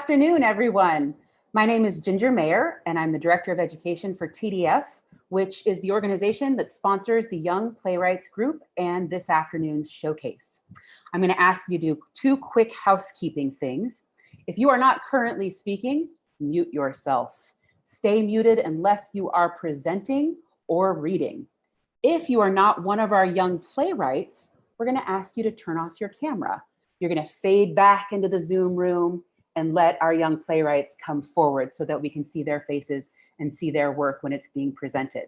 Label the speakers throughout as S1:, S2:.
S1: afternoon, everyone. My name is Ginger Mayer, and I'm the Director of Education for TDF, which is the organization that sponsors the Young Playwrights Group and this afternoon's showcase. I'm going to ask you to do two quick housekeeping things. If you are not currently speaking, mute yourself. Stay muted unless you are presenting or reading. If you are not one of our young playwrights, we're going to ask you to turn off your camera. You're going to fade back into the Zoom room and let our young playwrights come forward so that we can see their faces and see their work when it's being presented.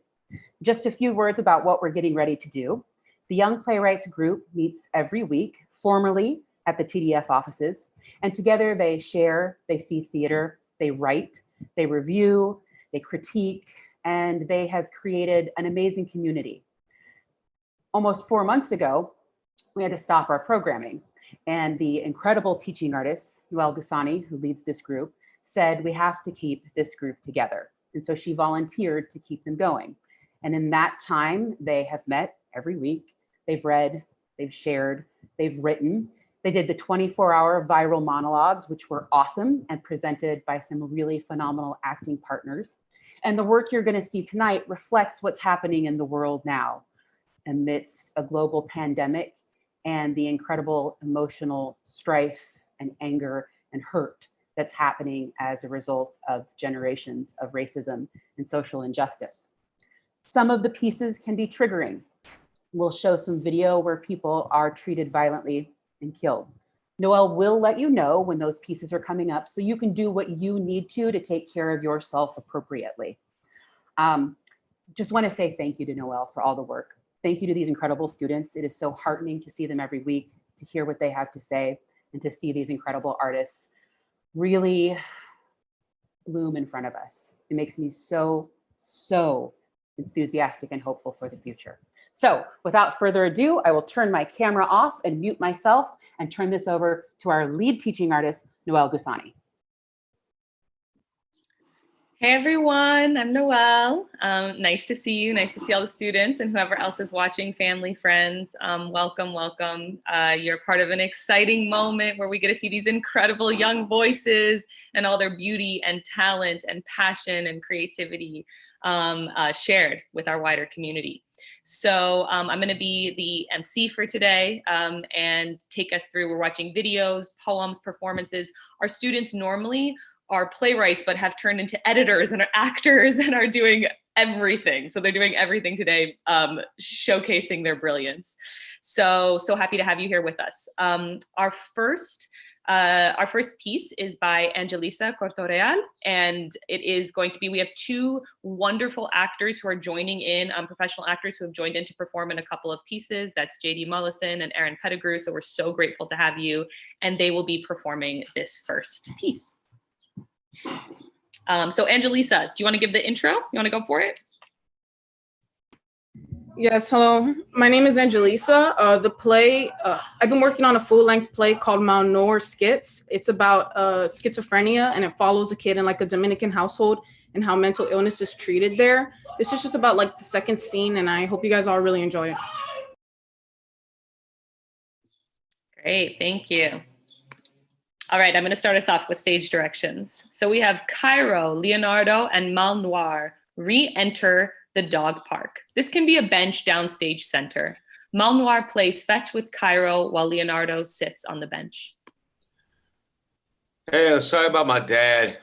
S1: Just a few words about what we're getting ready to do. The Young Playwrights Group meets every week, formally at the TDF offices, and together they share, they see theater, they write, they review, they critique, and they have created an amazing community. Almost 4 months ago, we had to stop our programming. And the incredible teaching artist, Noelle Goussani, who leads this group, said we have to keep this group together. And so she volunteered to keep them going. And in that time, they have met every week. They've read, they've shared, they've written. They did the 24-hour viral monologues, which were awesome and presented by some really phenomenal acting partners. And the work you're going to see tonight reflects what's happening in the world now amidst a global pandemic and the incredible emotional strife and anger and hurt that's happening as a result of generations of racism and social injustice. Some of the pieces can be triggering. We'll show some video where people are treated violently and killed. Noelle will let you know when those pieces are coming up so you can do what you need to take care of yourself appropriately. Just want to say thank you to Noelle for all the work. Thank you to these incredible students. It is so heartening to see them every week, to hear what they have to say, and to see these incredible artists really bloom in front of us. It makes me so enthusiastic and hopeful for the future. So without further ado, I will turn my camera off and mute myself and turn this over to our lead teaching artist, Noelle Goussani.
S2: Hey everyone, I'm Noelle. Nice to see you. Nice to see all the students and whoever else is watching, family, friends. Welcome. You're part of an exciting moment where we get to see these incredible young voices and all their beauty and talent and passion and creativity shared with our wider community. So I'm going to be the MC for today and take us through. We're watching videos, poems, performances. Our students normally are playwrights, but have turned into editors and are actors and are doing everything. So they're doing everything today, showcasing their brilliance. So happy to have you here with us. Our first piece is by Angelisa Cortoreal, and it is going to be, we have two wonderful actors who are joining in, professional actors who have joined in to perform in a couple of pieces. That's JD Mollison and Aaron Pettigrew. So we're so grateful to have you, and they will be performing this first piece. So Angelisa, do you want to give the intro? You want to go for it?
S3: Yes, hello. My name is Angelisa. The play, I've been working on a full-length play called Malnour Skits. It's about schizophrenia, and it follows a kid in like a Dominican household and how mental illness is treated there. This is just about like the second scene, and I hope you guys all really enjoy it.
S2: Great, thank you. All right, I'm going to start us off with stage directions. So we have Cairo, Leonardo, and Malnoir re-enter the dog park. This can be a bench downstage center. Malnoir plays fetch with Cairo while Leonardo sits on the bench.
S4: Hey, I'm sorry about my dad.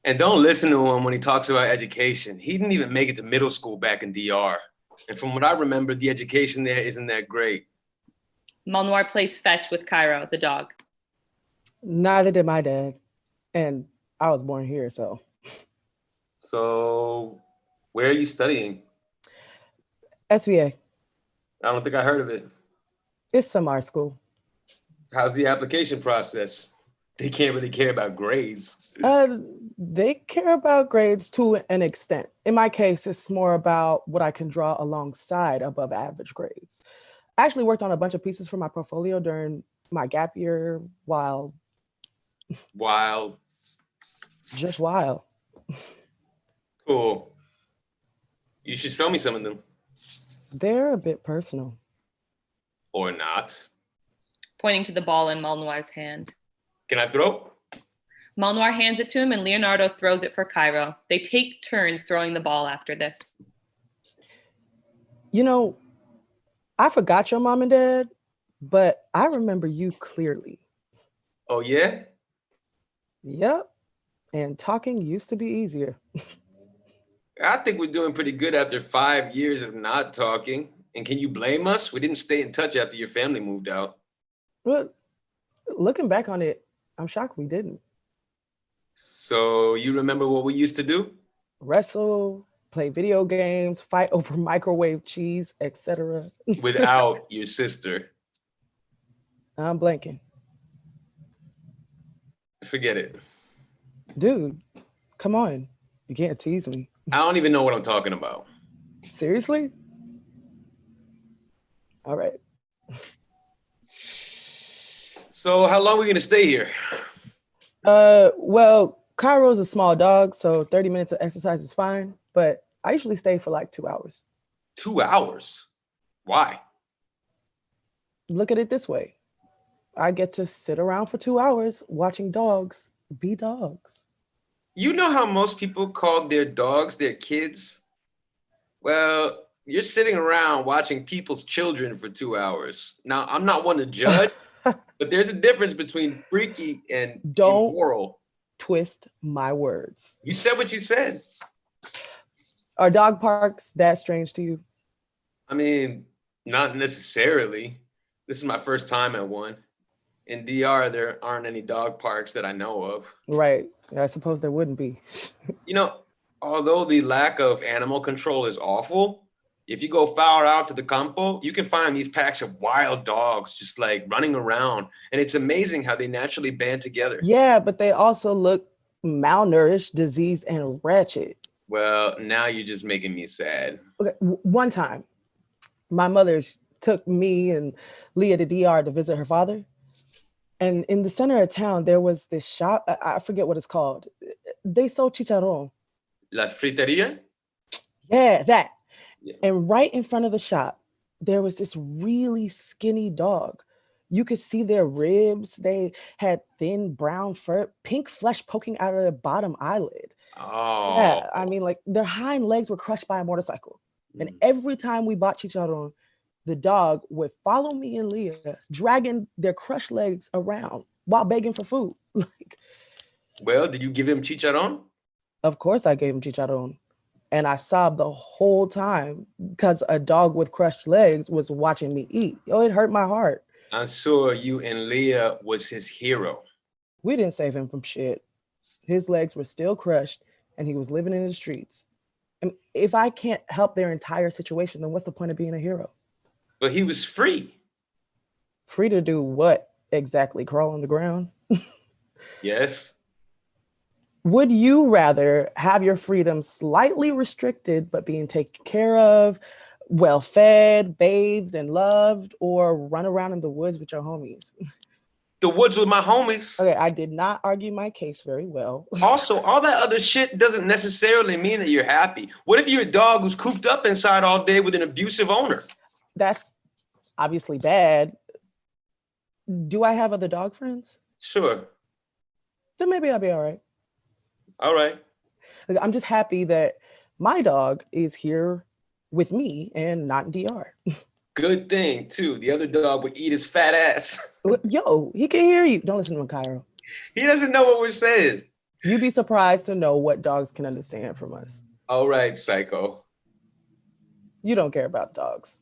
S4: And don't listen to him when he talks about education. He didn't even make it to middle school back in DR. And from what I remember, the education there isn't that great.
S2: Malnoir plays fetch with Cairo, the dog.
S5: Neither did my dad. And I was born here, so.
S4: So, where are you studying?
S5: SVA.
S4: I don't think I heard of it.
S5: It's some art school.
S4: How's the application process? They can't really care about grades.
S5: They care about grades to an extent. In my case, it's more about what I can draw alongside above average grades. I actually worked on a bunch of pieces for my portfolio during my gap year while. Just wild.
S4: Cool. You should show me some of them.
S5: They're a bit personal.
S4: Or not.
S2: Pointing to the ball in Malnoir's hand.
S4: Can I throw?
S2: Malnoir hands it to him and Leonardo throws it for Cairo. They take turns throwing the ball after this.
S5: You know, I forgot your mom and dad, but I remember you clearly.
S4: Oh, yeah?
S5: Yep. And talking used to be easier.
S4: I think we're doing pretty good after 5 years of not talking. And can you blame us? We didn't stay in touch after your family moved out.
S5: But looking back on it, I'm shocked we didn't.
S4: So you remember what we used to do?
S5: Wrestle, play video games, fight over microwave cheese, etc.
S4: Without your sister.
S5: I'm blanking.
S4: Forget it.
S5: Dude, come on. You can't tease me.
S4: I don't even know what I'm talking about.
S5: Seriously? All right.
S4: So how long are we gonna stay here?
S5: Well, Cairo's a small dog, so 30 minutes of exercise is fine, but I usually stay for like 2 hours.
S4: 2 hours? Why?
S5: Look at it this way. I get to sit around for 2 hours watching dogs be dogs.
S4: You know how most people call their dogs their kids? Well, you're sitting around watching people's children for 2 hours. Now, I'm not one to judge, but there's a difference between freaky and
S5: Don't
S4: immoral.
S5: twist my words.
S4: You said what you said.
S5: Are dog parks that strange to you?
S4: I mean, not necessarily. This is my first time at one. In DR, there aren't any dog parks that I know of.
S5: Right. I suppose there wouldn't be.
S4: You know, although the lack of animal control is awful, if you go far out to the campo, you can find these packs of wild dogs just like running around. And it's amazing how they naturally band together.
S5: Yeah, but they also look malnourished, diseased, and wretched.
S4: Well, now you're just making me sad.
S5: Okay, one time, my mother took me and Leah to DR to visit her father. And in the center of town, there was this shop. I forget what it's called. They sold chicharron.
S4: La friteria?
S5: Yeah, that.
S4: Yeah.
S5: And right in front of the shop, there was this really skinny dog. You could see their ribs. They had thin brown fur, pink flesh poking out of their bottom eyelid.
S4: Oh.
S5: Yeah, I mean, like their hind legs were crushed by a motorcycle. And every time we bought chicharron, the dog would follow me and Leah, dragging their crushed legs around while begging for food. Like,
S4: Well, did you give him chicharron?
S5: of course I gave him chicharron. And I sobbed the whole time because a dog with crushed legs was watching me eat. Oh, it hurt my heart.
S4: I'm sure you and Leah was his hero.
S5: We didn't save him from shit. His legs were still crushed and he was living in the streets. And if I can't help their entire situation, then what's the point of being a hero?
S4: But he was free.
S5: Free to do what exactly? Crawl on the ground?
S4: Yes.
S5: Would you rather have your freedom slightly restricted, but being taken care of, well fed, bathed, and loved, or run around in the woods with your homies?
S4: The woods with my homies.
S5: Okay, I did not argue my case very well.
S4: Also, all that other shit doesn't necessarily mean that you're happy. What if you're a dog who's cooped up inside all day with an abusive owner?
S5: That's obviously bad. Do I have other dog friends?
S4: Sure.
S5: Then maybe I'll be all right.
S4: All right.
S5: Like, I'm just happy that my dog is here with me and not in DR.
S4: Good thing, too. The other dog would eat his fat ass.
S5: Yo, he can hear you. Don't listen to him, Cairo.
S4: He doesn't know what we're saying.
S5: You'd be surprised to know what dogs can understand from us.
S4: All right, psycho.
S5: You don't care about dogs.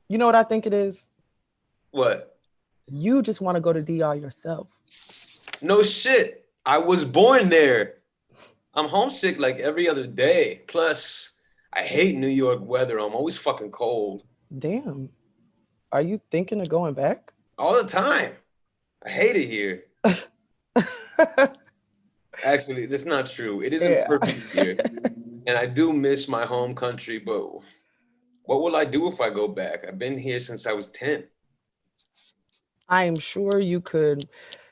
S5: You know what I think it is?
S4: What?
S5: You just want to go to DR yourself.
S4: No shit. I was born there. I'm homesick like every other day. Plus, I hate New York weather. I'm always fucking cold.
S5: Damn. Are you thinking of going back?
S4: All the time. I hate it here. Actually, that's not true. It isn't
S5: Yeah.
S4: perfect here. And I do miss my home country, but what will I do if I go back? I've been here since I was 10.
S5: I am sure you could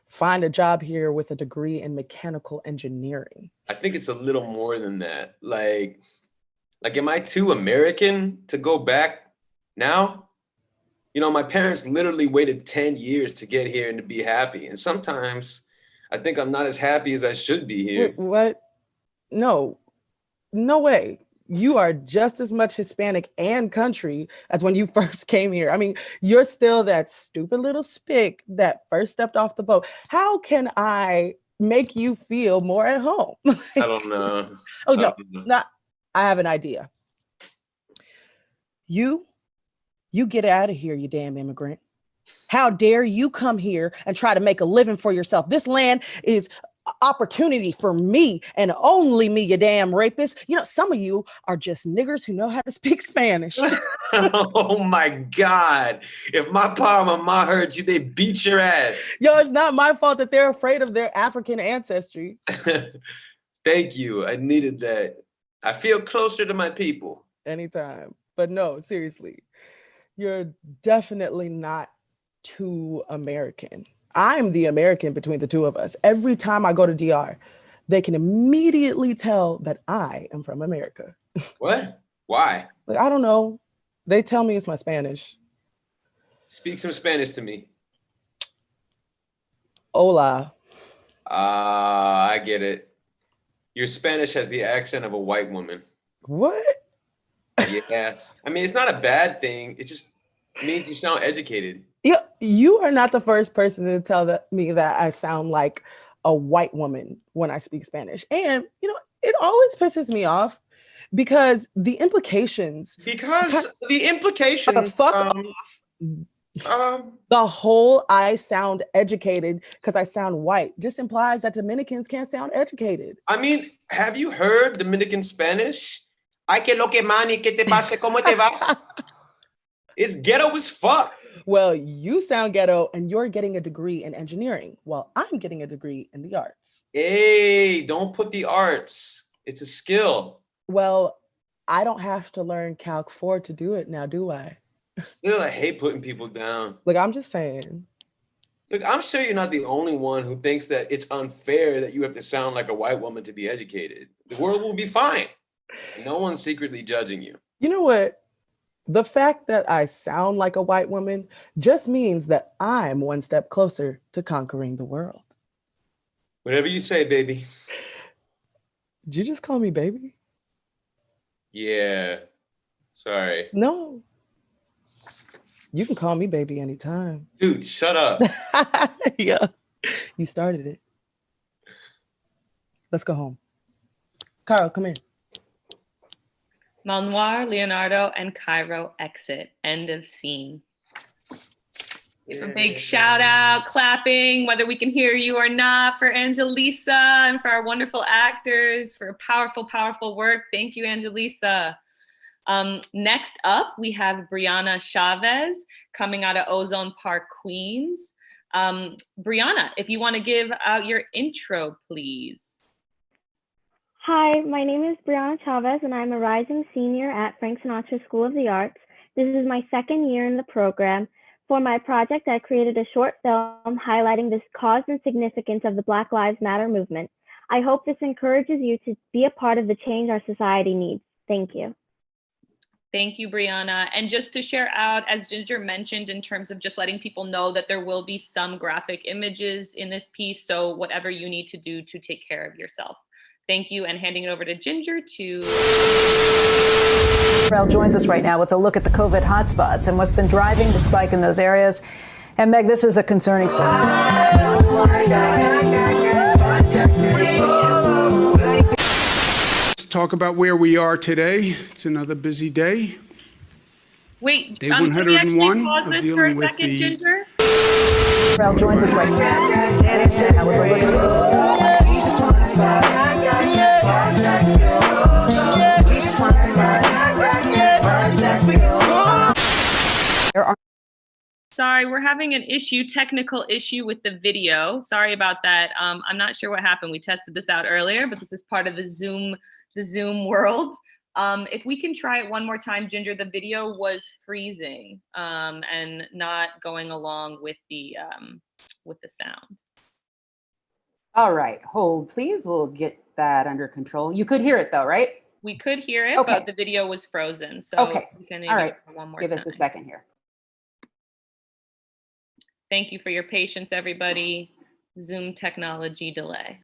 S5: find a job here with a degree in mechanical engineering.
S4: I think it's a little more than that. Like, am I too American to go back now? You know, my parents literally waited 10 years to get here and to be happy. And sometimes I think I'm not as happy as I should be here.
S5: What? No, no way. You are just as much Hispanic and country as when you first came here. I mean, you're still that stupid little spick that first stepped off the boat. How can I make you feel more at home?
S4: I don't know.
S5: Oh,
S4: I
S5: no,
S4: don't know.
S5: not. I have an idea. You get out of here, you damn immigrant. How dare you come here and try to make a living for yourself? This land is opportunity for me and only me, you damn rapist. You know, some of you are just niggers who know how to speak Spanish.
S4: Oh my God. If my pa and my ma heard you, they beat your ass.
S5: Yo, it's not my fault that they're afraid of their African ancestry.
S4: Thank you. I needed that. I feel closer to my people.
S5: Anytime. But no, seriously, you're definitely not too American. I'm the American between the two of us. Every time I go to DR, they can immediately tell that I am from America.
S4: What? Why?
S5: Like, I don't know. They tell me it's my Spanish.
S4: Speak some Spanish to me.
S5: Hola.
S4: I get it. Your Spanish has the accent of a white woman.
S5: What?
S4: Yeah. I mean, it's not a bad thing. It just means you sound educated.
S5: Yeah, you are not the first person to tell me that I sound like a white woman when I speak Spanish. And, you know, it always pisses me off because the implications. The whole I sound educated because I sound white just implies that Dominicans can't sound educated.
S4: I mean, have you heard Dominican Spanish? Ay, que lo que mani, que te pase, como te va? It's ghetto as fuck.
S5: Well, you sound ghetto and you're getting a degree in engineering while I'm getting a degree in the arts.
S4: Hey, don't put the arts. It's a skill.
S5: Well, I don't have to learn Calc 4 to do it now, do I?
S4: Still, I hate putting people down.
S5: Look, I'm just saying.
S4: Look, I'm sure you're not the only one who thinks that it's unfair that you have to sound like a white woman to be educated. The world will be fine. And no one's secretly judging you.
S5: You know what? The fact that I sound like a white woman just means that I'm one step closer to conquering the world.
S4: Whatever you say, baby.
S5: Did you just call me baby?
S4: Yeah. Sorry.
S5: No. You can call me baby anytime.
S4: Dude, shut up.
S5: Yeah. You started it. Let's go home. Carl, come here.
S2: Malnoir, Leonardo, and Cairo exit. End of scene. Give a big shout out, clapping, whether we can hear you or not, for Angelisa and for our wonderful actors for powerful, powerful work. Thank you, Angelisa. Next up, we have Brianna Chavez coming out of Ozone Park, Queens. Brianna, if you want to give out your intro, please.
S6: Hi, my name is Brianna Chavez, and I'm a rising senior at Frank Sinatra School of the Arts. This is my second year in the program. For my project, I created a short film highlighting the cause and significance of the Black Lives Matter movement. I hope this encourages you to be a part of the change our society needs. Thank you.
S2: Thank you, Brianna. And just to share out, as Ginger mentioned, in terms of just letting people know that there will be some graphic images in this piece, so whatever you need to do to take care of yourself. Thank you, and handing it over to Ginger to...
S7: Rel joins us right now with a look at the COVID hotspots and what's been driving the spike in those areas. And Meg, this is a concerning story.
S8: Let's talk about where we are today. It's another busy day.
S2: Wait,
S8: Day
S2: can we
S8: 101
S2: pause
S8: of
S2: this
S8: dealing
S2: for a
S8: with
S2: second,
S8: the-
S2: Ginger?
S7: Rel joins us right now with a look
S2: Sorry, we're having an technical issue with the video. Sorry about that. I'm not sure what happened. We tested this out earlier, but this is part of the Zoom world. If we can try it one more time, Ginger, the video was freezing and not going along with the sound.
S1: All right, hold please. We'll get that under control. You could hear it though, right?
S2: We could hear it,
S1: Okay.
S2: but the video was frozen. So
S1: Okay.
S2: we can maybe
S1: All right.
S2: try one more
S1: Give
S2: time.
S1: us a second here.
S2: Thank you for your patience, everybody. Zoom technology delay.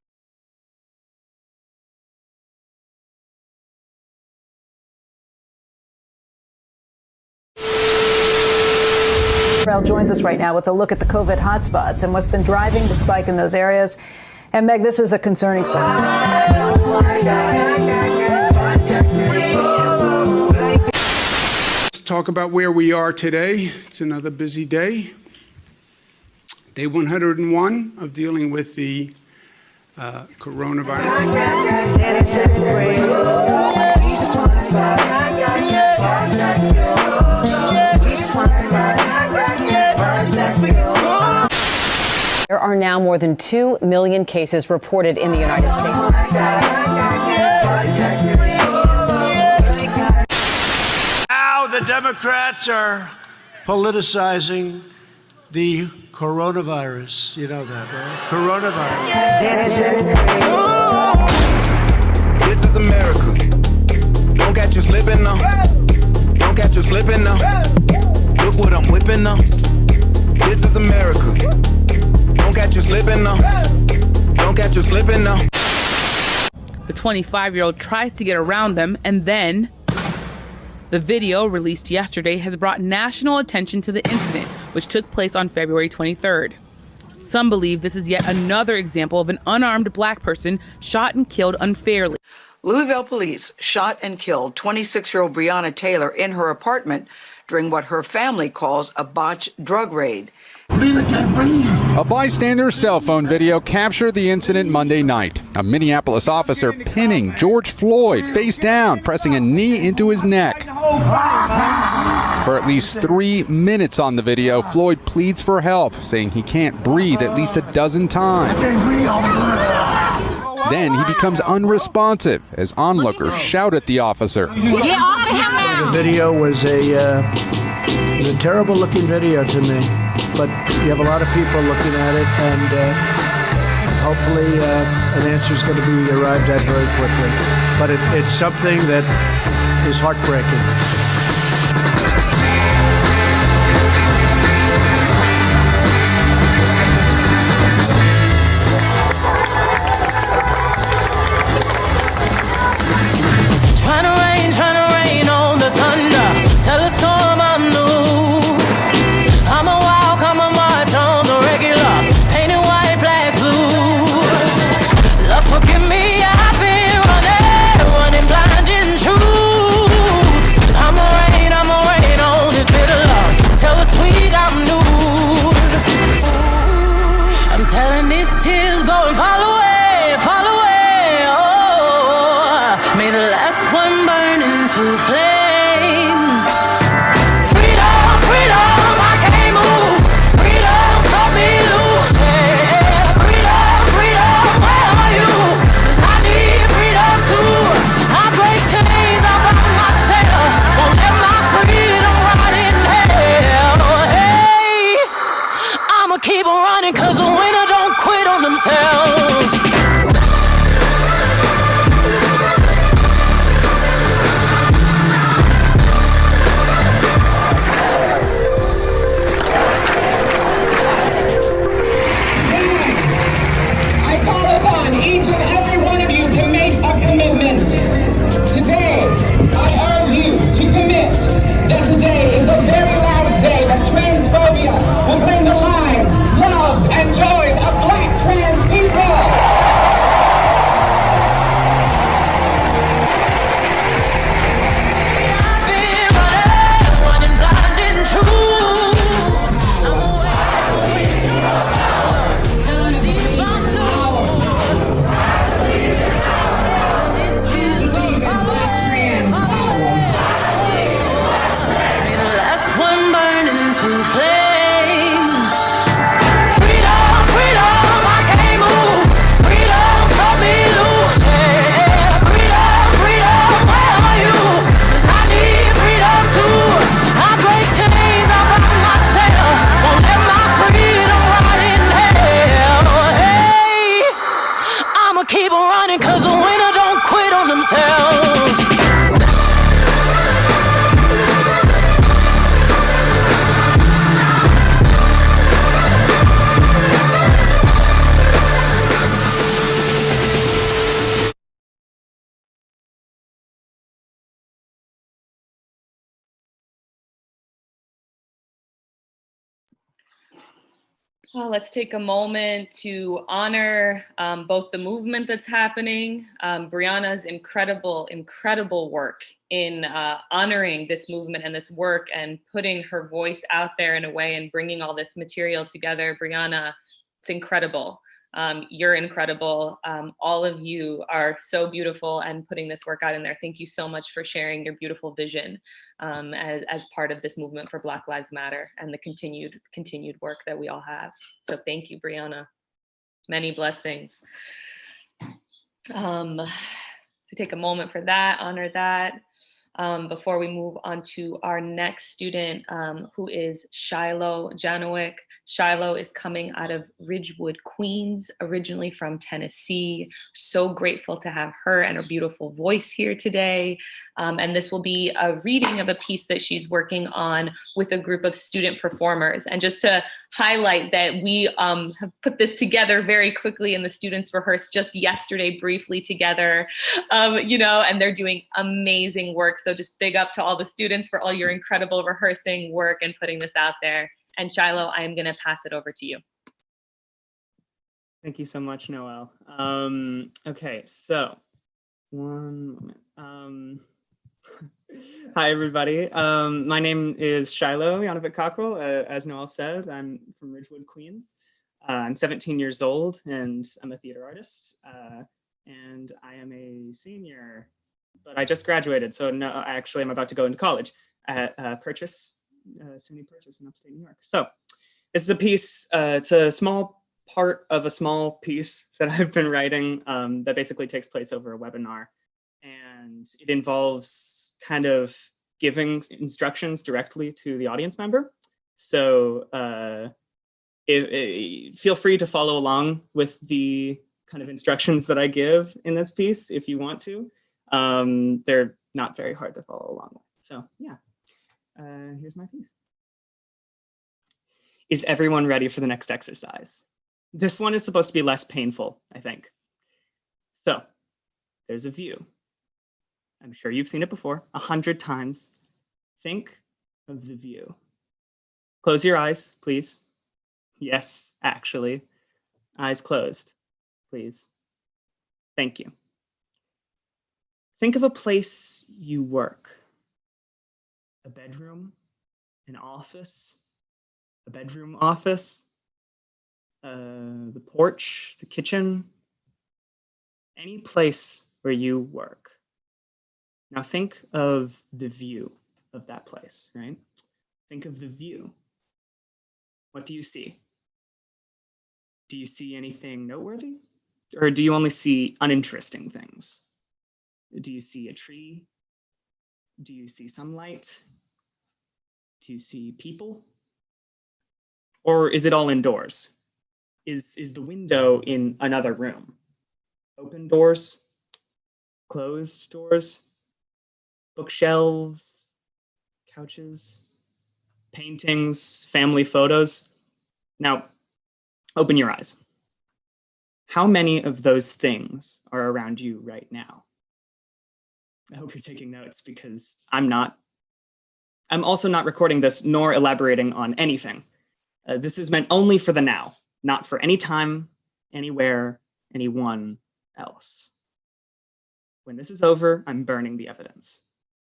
S7: Israel joins us right now with a look at the COVID hotspots and what's been driving the spike in those areas. And Meg, this is a concerning story.
S8: Let's talk about where we are today. It's another busy day. Day 101 of dealing with the coronavirus.
S9: There are now more than 2 million cases reported in the United States.
S10: Now the Democrats are politicizing the coronavirus. You know that, right? Coronavirus.
S11: This is America. Don't catch you slipping now. Don't catch you slipping now. Look what I'm whipping now. This is America. Don't catch you slipping now. Don't catch you slipping now.
S12: The 25-year-old tries to get around them, and then the video released yesterday has brought national attention to the incident, which took place on February 23rd. Some believe this is yet another example of an unarmed black person shot and killed unfairly.
S13: Louisville police shot and killed 26-year-old Breonna Taylor in her apartment during what her family calls a botched drug raid.
S14: A bystander's cell phone video captured the incident Monday night. A Minneapolis officer pinning George Floyd face down, pressing a knee into his neck. For at least 3 minutes on the video, Floyd pleads for help, saying he can't breathe at least a dozen times. Then he becomes unresponsive as onlookers shout at the officer.
S10: The video was a terrible looking video to me, but you have a lot of people looking at it, and hopefully an answer is going to be arrived at very quickly. But it's something that is heartbreaking.
S15: Trying to rain on the thunder. Tell a storm I'm new. I'ma walk, I'ma march on the regular. Painted white, black, blue. Lord, forgive me, I've been running blind in truth. I'ma rain on this bitter love. Tell the sweet I'm new. I'm telling these tears go and fall away, fall away. May the last one burn into flames. Freedom, freedom, I can't move. Freedom, cut me loose. Yeah. Freedom, freedom, where are you? 'Cause I need freedom too. I break chains up by myself. Won't let my freedom rot in hell. Hey, I'ma keep on running 'cause the winner don't quit on themselves.
S16: Each and every one of you to make a commitment. Today, I urge you to commit that today is the very last day that transphobia will bring the lives, loves, and joys of black trans people.
S15: I've been running blind in truth. I'm away till the deep unknown. Flames. Freedom, freedom, I can't move. Freedom, cut me loose. Yeah. Freedom, freedom, where are you? 'Cause I need freedom too. I break chains up by myself. Won't let my freedom rot in hell. Hey, I'ma keep on running 'cause the winner don't quit on themselves.
S2: Well, let's take a moment to honor both the movement that's happening, Brianna's incredible work in honoring this movement and this work and putting her voice out there in a way and bringing all this material together. Brianna, it's incredible. You're incredible. All of you are so beautiful and putting this work out in there. Thank you so much for sharing your beautiful vision as part of this movement for Black Lives Matter and the continued work that we all have. So thank you, Brianna. Many blessings. So take a moment for that, honor that. Before we move on to our next student, who is Shiloh Janowick. Shiloh is coming out of Ridgewood, Queens, originally from Tennessee. So grateful to have her and her beautiful voice here today. And this will be a reading of a piece that she's working on with a group of student performers. And just to highlight that we have put this together very quickly and the students rehearsed just yesterday briefly together, and they're doing amazing work. So just big up to all the students for all your incredible rehearsing work and putting this out there. And Shiloh, I am going to pass it over to you.
S17: Thank you so much, Noelle. Okay, so one moment. Hi, everybody. My name is Shiloh Janowick Cockrell. As Noelle said, I'm from Ridgewood, Queens. I'm 17 years old and I'm a theater artist. And I am a senior, but I just graduated. So no, actually I'm about to go into college at SUNY Purchase in upstate New York. So this is a piece, it's a small part of a small piece that I've been writing that basically takes place over a webinar. And it involves kind of giving instructions directly to the audience member. So feel free to follow along with the kind of instructions that I give in this piece if you want to. They're not very hard to follow along with. So yeah, here's my piece. Is everyone ready for the next exercise? This one is supposed to be less painful, I think. So there's a view. I'm sure you've seen it before 100 times. Think of the view. Close your eyes, please. Yes, actually. Eyes closed, please. Thank you. Think of a place you work. A bedroom, an office, a bedroom office, the porch, the kitchen, any place where you work. Now think of the view of that place, right? Think of the view. What do you see? Do you see anything noteworthy? Or do you only see uninteresting things? Do you see a tree? Do you see sunlight? Do you see people? Or is it all indoors? Is the window in another room? Open doors? Closed doors? Bookshelves? Couches? Paintings? Family photos? Now, open your eyes. How many of those things are around you right now? I hope you're taking notes because I'm not. I'm also not recording this nor elaborating on anything. This is meant only for the now, not for any time, anywhere, anyone else. When this is over, I'm burning the evidence,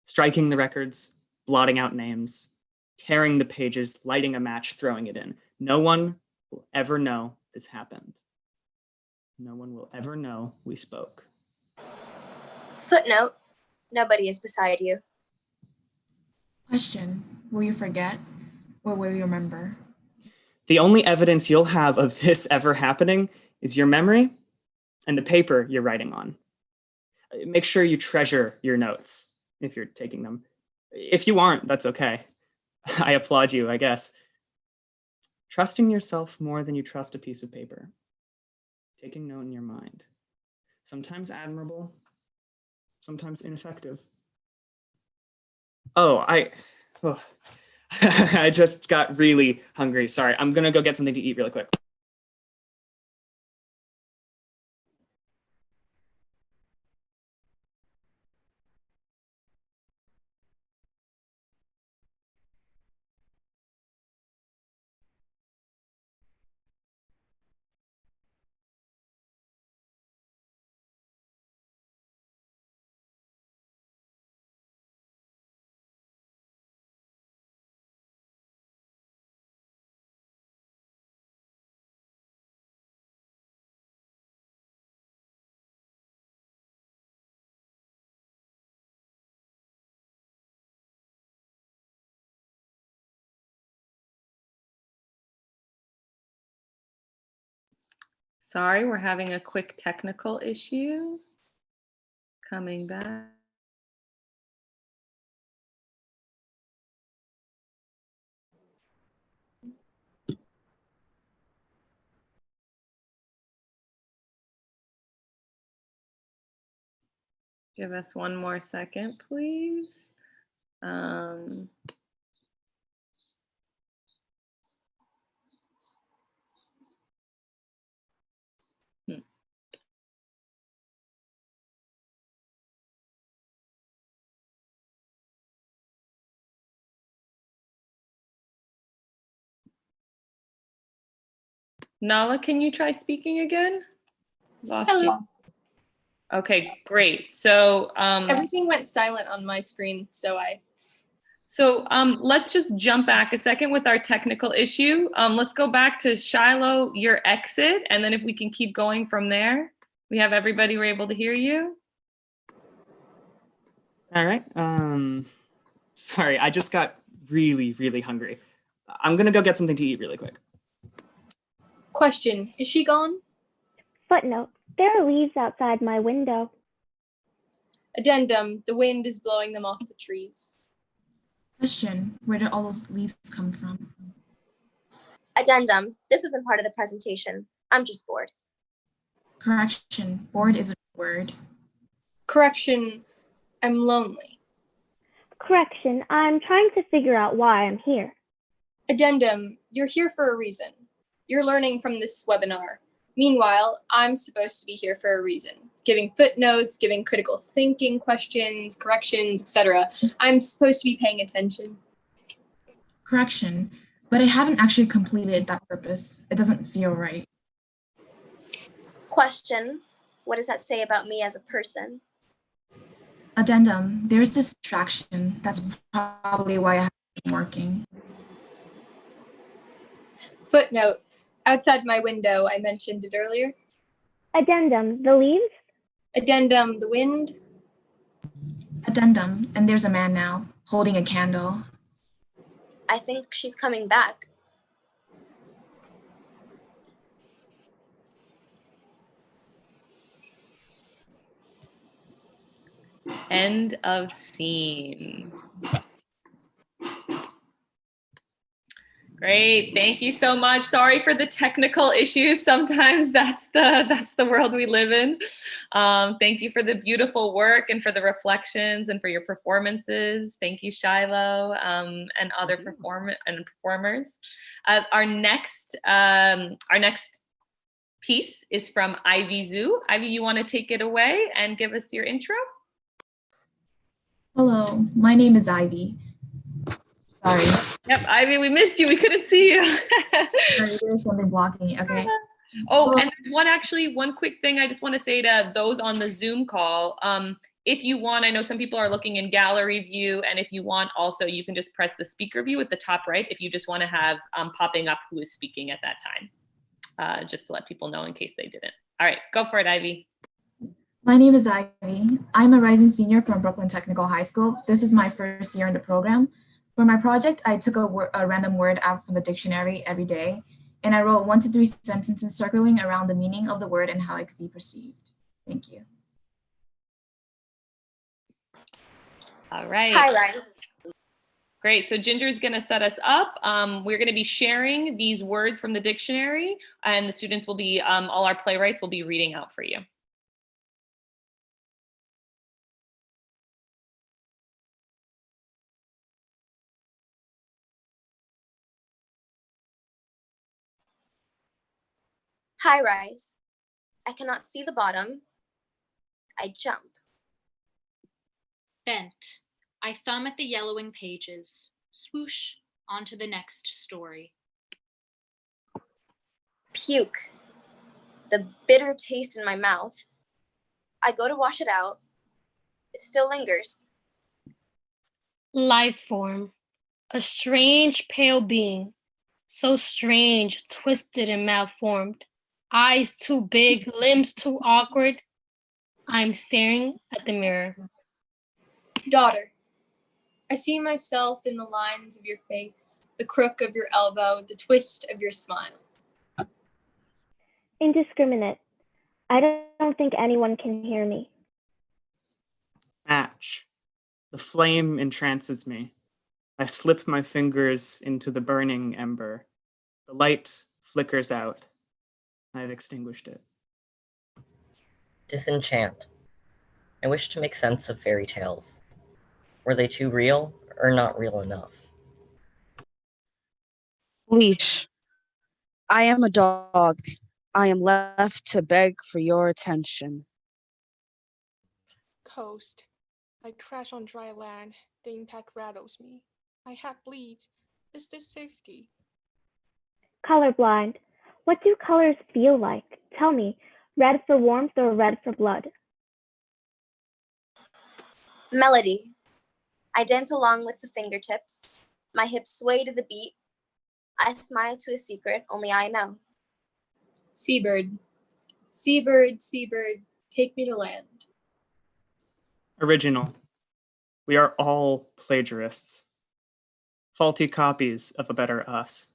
S17: striking the records, blotting out names, tearing the pages, lighting a match, throwing it in. No one will ever know this happened. No one will ever know we spoke.
S18: Footnote: nobody is beside you.
S19: Question: will you forget or will you remember?
S17: The only evidence you'll have of this ever happening is your memory and the paper you're writing on. Make sure you treasure your notes if you're taking them. If you aren't, that's okay. I applaud you, I guess. Trusting yourself more than you trust a piece of paper. Taking note in your mind. Sometimes admirable, sometimes ineffective. I just got really hungry. Sorry, I'm gonna go get something to eat really quick.
S2: Sorry, we're having a quick technical issue. Coming back. Give us one more second, please. Nala, can you try speaking again? Lost you.
S20: Hello.
S2: Okay, great. So
S20: Everything went silent on my screen, so
S2: let's just jump back a second with our technical issue. Let's go back to Shiloh, your exit, and then if we can keep going from there. We have everybody, we're able to hear you.
S17: All right. Sorry, I just got really, really hungry. I'm gonna go get something to eat really quick.
S20: Question, is she gone?
S6: Footnote, there are leaves outside my window.
S20: Addendum, the wind is blowing them off the trees.
S19: Question, where did all those leaves come from?
S18: Addendum, this isn't part of the presentation. I'm just bored.
S19: Correction, bored is a word.
S20: Correction, I'm lonely.
S6: Correction, I'm trying to figure out why I'm here.
S20: Addendum, you're here for a reason. You're learning from this webinar. Meanwhile, I'm supposed to be here for a reason, giving footnotes, giving critical thinking questions, corrections, etc. I'm supposed to be paying attention.
S19: Correction, but I haven't actually completed that purpose. It doesn't feel right.
S18: Question, what does that say about me as a person?
S19: Addendum, there's this distraction. That's probably why I haven't been working.
S20: Footnote, outside my window, I mentioned it earlier.
S6: Addendum, the leaves?
S20: Addendum, the wind.
S19: Addendum, and there's a man now, holding a candle.
S18: I think she's coming back.
S2: End of scene. Great, thank you so much. Sorry for the technical issues. Sometimes that's the world we live in. Thank you for the beautiful work and for the reflections and for your performances. Thank you, Shiloh, and other performers. Our next piece is from Ivy Zhu. Ivy, you want to take it away and give us your intro?
S19: Hello, my name is Ivy. Sorry.
S2: Yep, Ivy, we missed you. We couldn't see you.
S19: Sorry, there's something blocking me. Okay.
S2: Oh, and one quick thing I just want to say to those on the Zoom call. If you want, I know some people are looking in gallery view, and if you want also, you can just press the speaker view at the top right if you just want to have popping up who is speaking at that time, just to let people know in case they didn't. All right, go for it, Ivy.
S19: My name is Ivy. I'm a rising senior from Brooklyn Technical High School. This is my first year in the program. For my project, I took a random word out from the dictionary every day, and I wrote 1 to 3 sentences circling around the meaning of the word and how it could be perceived. Thank you.
S2: All right.
S18: Hi, Rise.
S2: Great, so Ginger's gonna set us up. We're gonna be sharing these words from the dictionary, and the students will be, all our playwrights will be reading out for you.
S18: High rise. I cannot see the bottom. I jump.
S21: Bent. I thumb at the yellowing pages. Swoosh onto the next story.
S18: Puke. The bitter taste in my mouth. I go to wash it out. It still lingers.
S22: Life form. A strange pale being. So strange, twisted and malformed. Eyes too big, limbs too awkward. I'm staring at the mirror.
S20: Daughter, I see myself in the lines of your face, the crook of your elbow, the twist of your smile.
S6: Indiscriminate. I don't think anyone can hear me.
S17: Match. The flame entrances me. I slip my fingers into the burning ember. The light flickers out. I've extinguished it.
S3: Disenchant. I wish to make sense of fairy tales. Were they too real or not real enough?
S4: Leash. I am a dog. I am left to beg for your attention.
S23: Coast. I crash on dry land. The impact rattles me. My hat bleeds. Is this safety?
S6: Colorblind. What do colors feel like? Tell me, red for warmth or red for blood?
S18: Melody. I dance along with the fingertips. My hips sway to the beat. I smile to a secret only I know.
S20: Seabird. Seabird, seabird, take me to land.
S17: Original. We are all plagiarists. Faulty copies of a better us.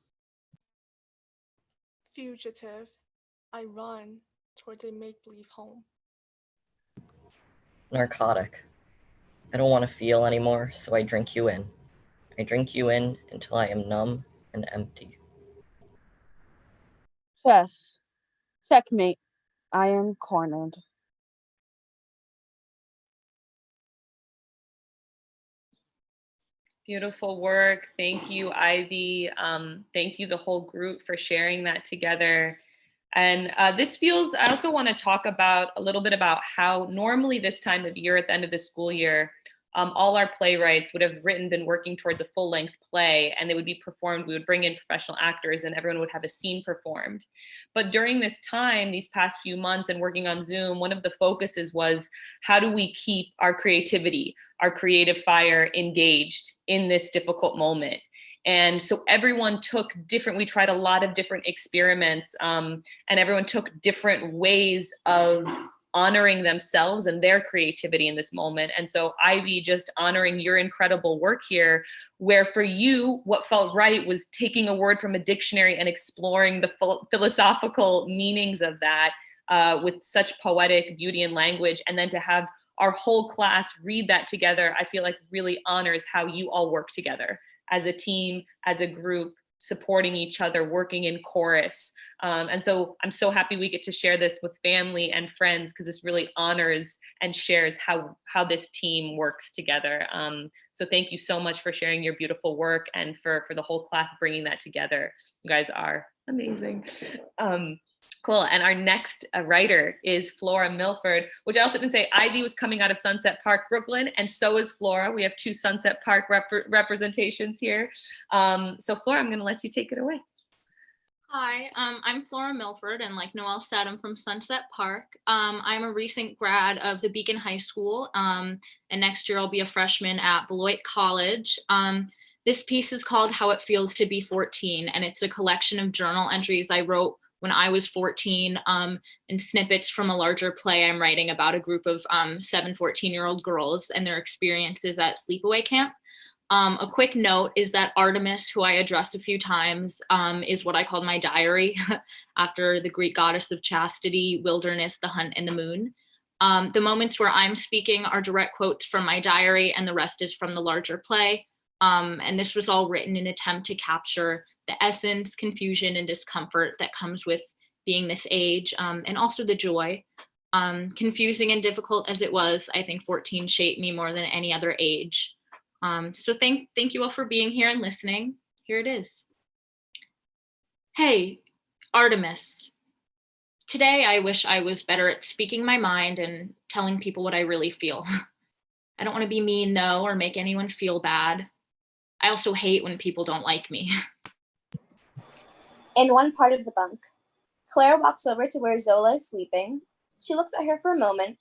S23: Fugitive. I run towards a make-believe home.
S3: Narcotic. I don't want to feel anymore, so I drink you in. I drink you in until I am numb and empty.
S4: Chess. Checkmate. I am cornered.
S2: Beautiful work. Thank you, Ivy. Thank you, the whole group, for sharing that together. And this feels, I also want to talk about a little bit about how normally this time of year, at the end of the school year, all our playwrights would have been working towards a full-length play, and they would be performed. We would bring in professional actors and everyone would have a scene performed. But during this time, these past few months and working on Zoom, one of the focuses was, how do we keep our creativity, our creative fire engaged in this difficult moment? And so everyone took we tried a lot of different experiments, and everyone took different ways of honoring themselves and their creativity in this moment. And so Ivy, just honoring your incredible work here, where for you, what felt right was taking a word from a dictionary and exploring the philosophical meanings of that with such poetic beauty and language. And then to have our whole class read that together, I feel like really honors how you all work together as a team, as a group, supporting each other, working in chorus. And so I'm so happy we get to share this with family and friends, because this really honors and shares how this team works together. So thank you so much for sharing your beautiful work and for the whole class bringing that together. You guys are amazing. Cool. And our next writer is Flora Milford, which I also didn't say, Ivy was coming out of Sunset Park, Brooklyn, and so is Flora. We have two Sunset Park representations here. So Flora, I'm going to let you take it away.
S21: Hi, I'm Flora Milford, and like Noelle said, I'm from Sunset Park. I'm a recent grad of the Beacon High School, and next year I'll be a freshman at Beloit College. This piece is called How It Feels to Be 14, and it's a collection of journal entries I wrote when I was 14, and snippets from a larger play I'm writing about a group of 7 14-year-old girls and their experiences at sleepaway camp. A quick note is that Artemis, who I addressed a few times, is what I called my diary after the Greek goddess of chastity, wilderness, the hunt, and the moon. The moments where I'm speaking are direct quotes from my diary, and the rest is from the larger play. And this was all written in an attempt to capture the essence, confusion, and discomfort that comes with being this age, and also the joy. Confusing and difficult as it was, I think 14 shaped me more than any other age. So thank you all for being here and listening. Here it is. Hey, Artemis. Today, I wish I was better at speaking my mind and telling people what I really feel. I don't want to be mean, though, or make anyone feel bad. I also hate when people don't like me.
S18: In one part of the bunk, Claire walks over to where Zola is sleeping. She looks at her for a moment,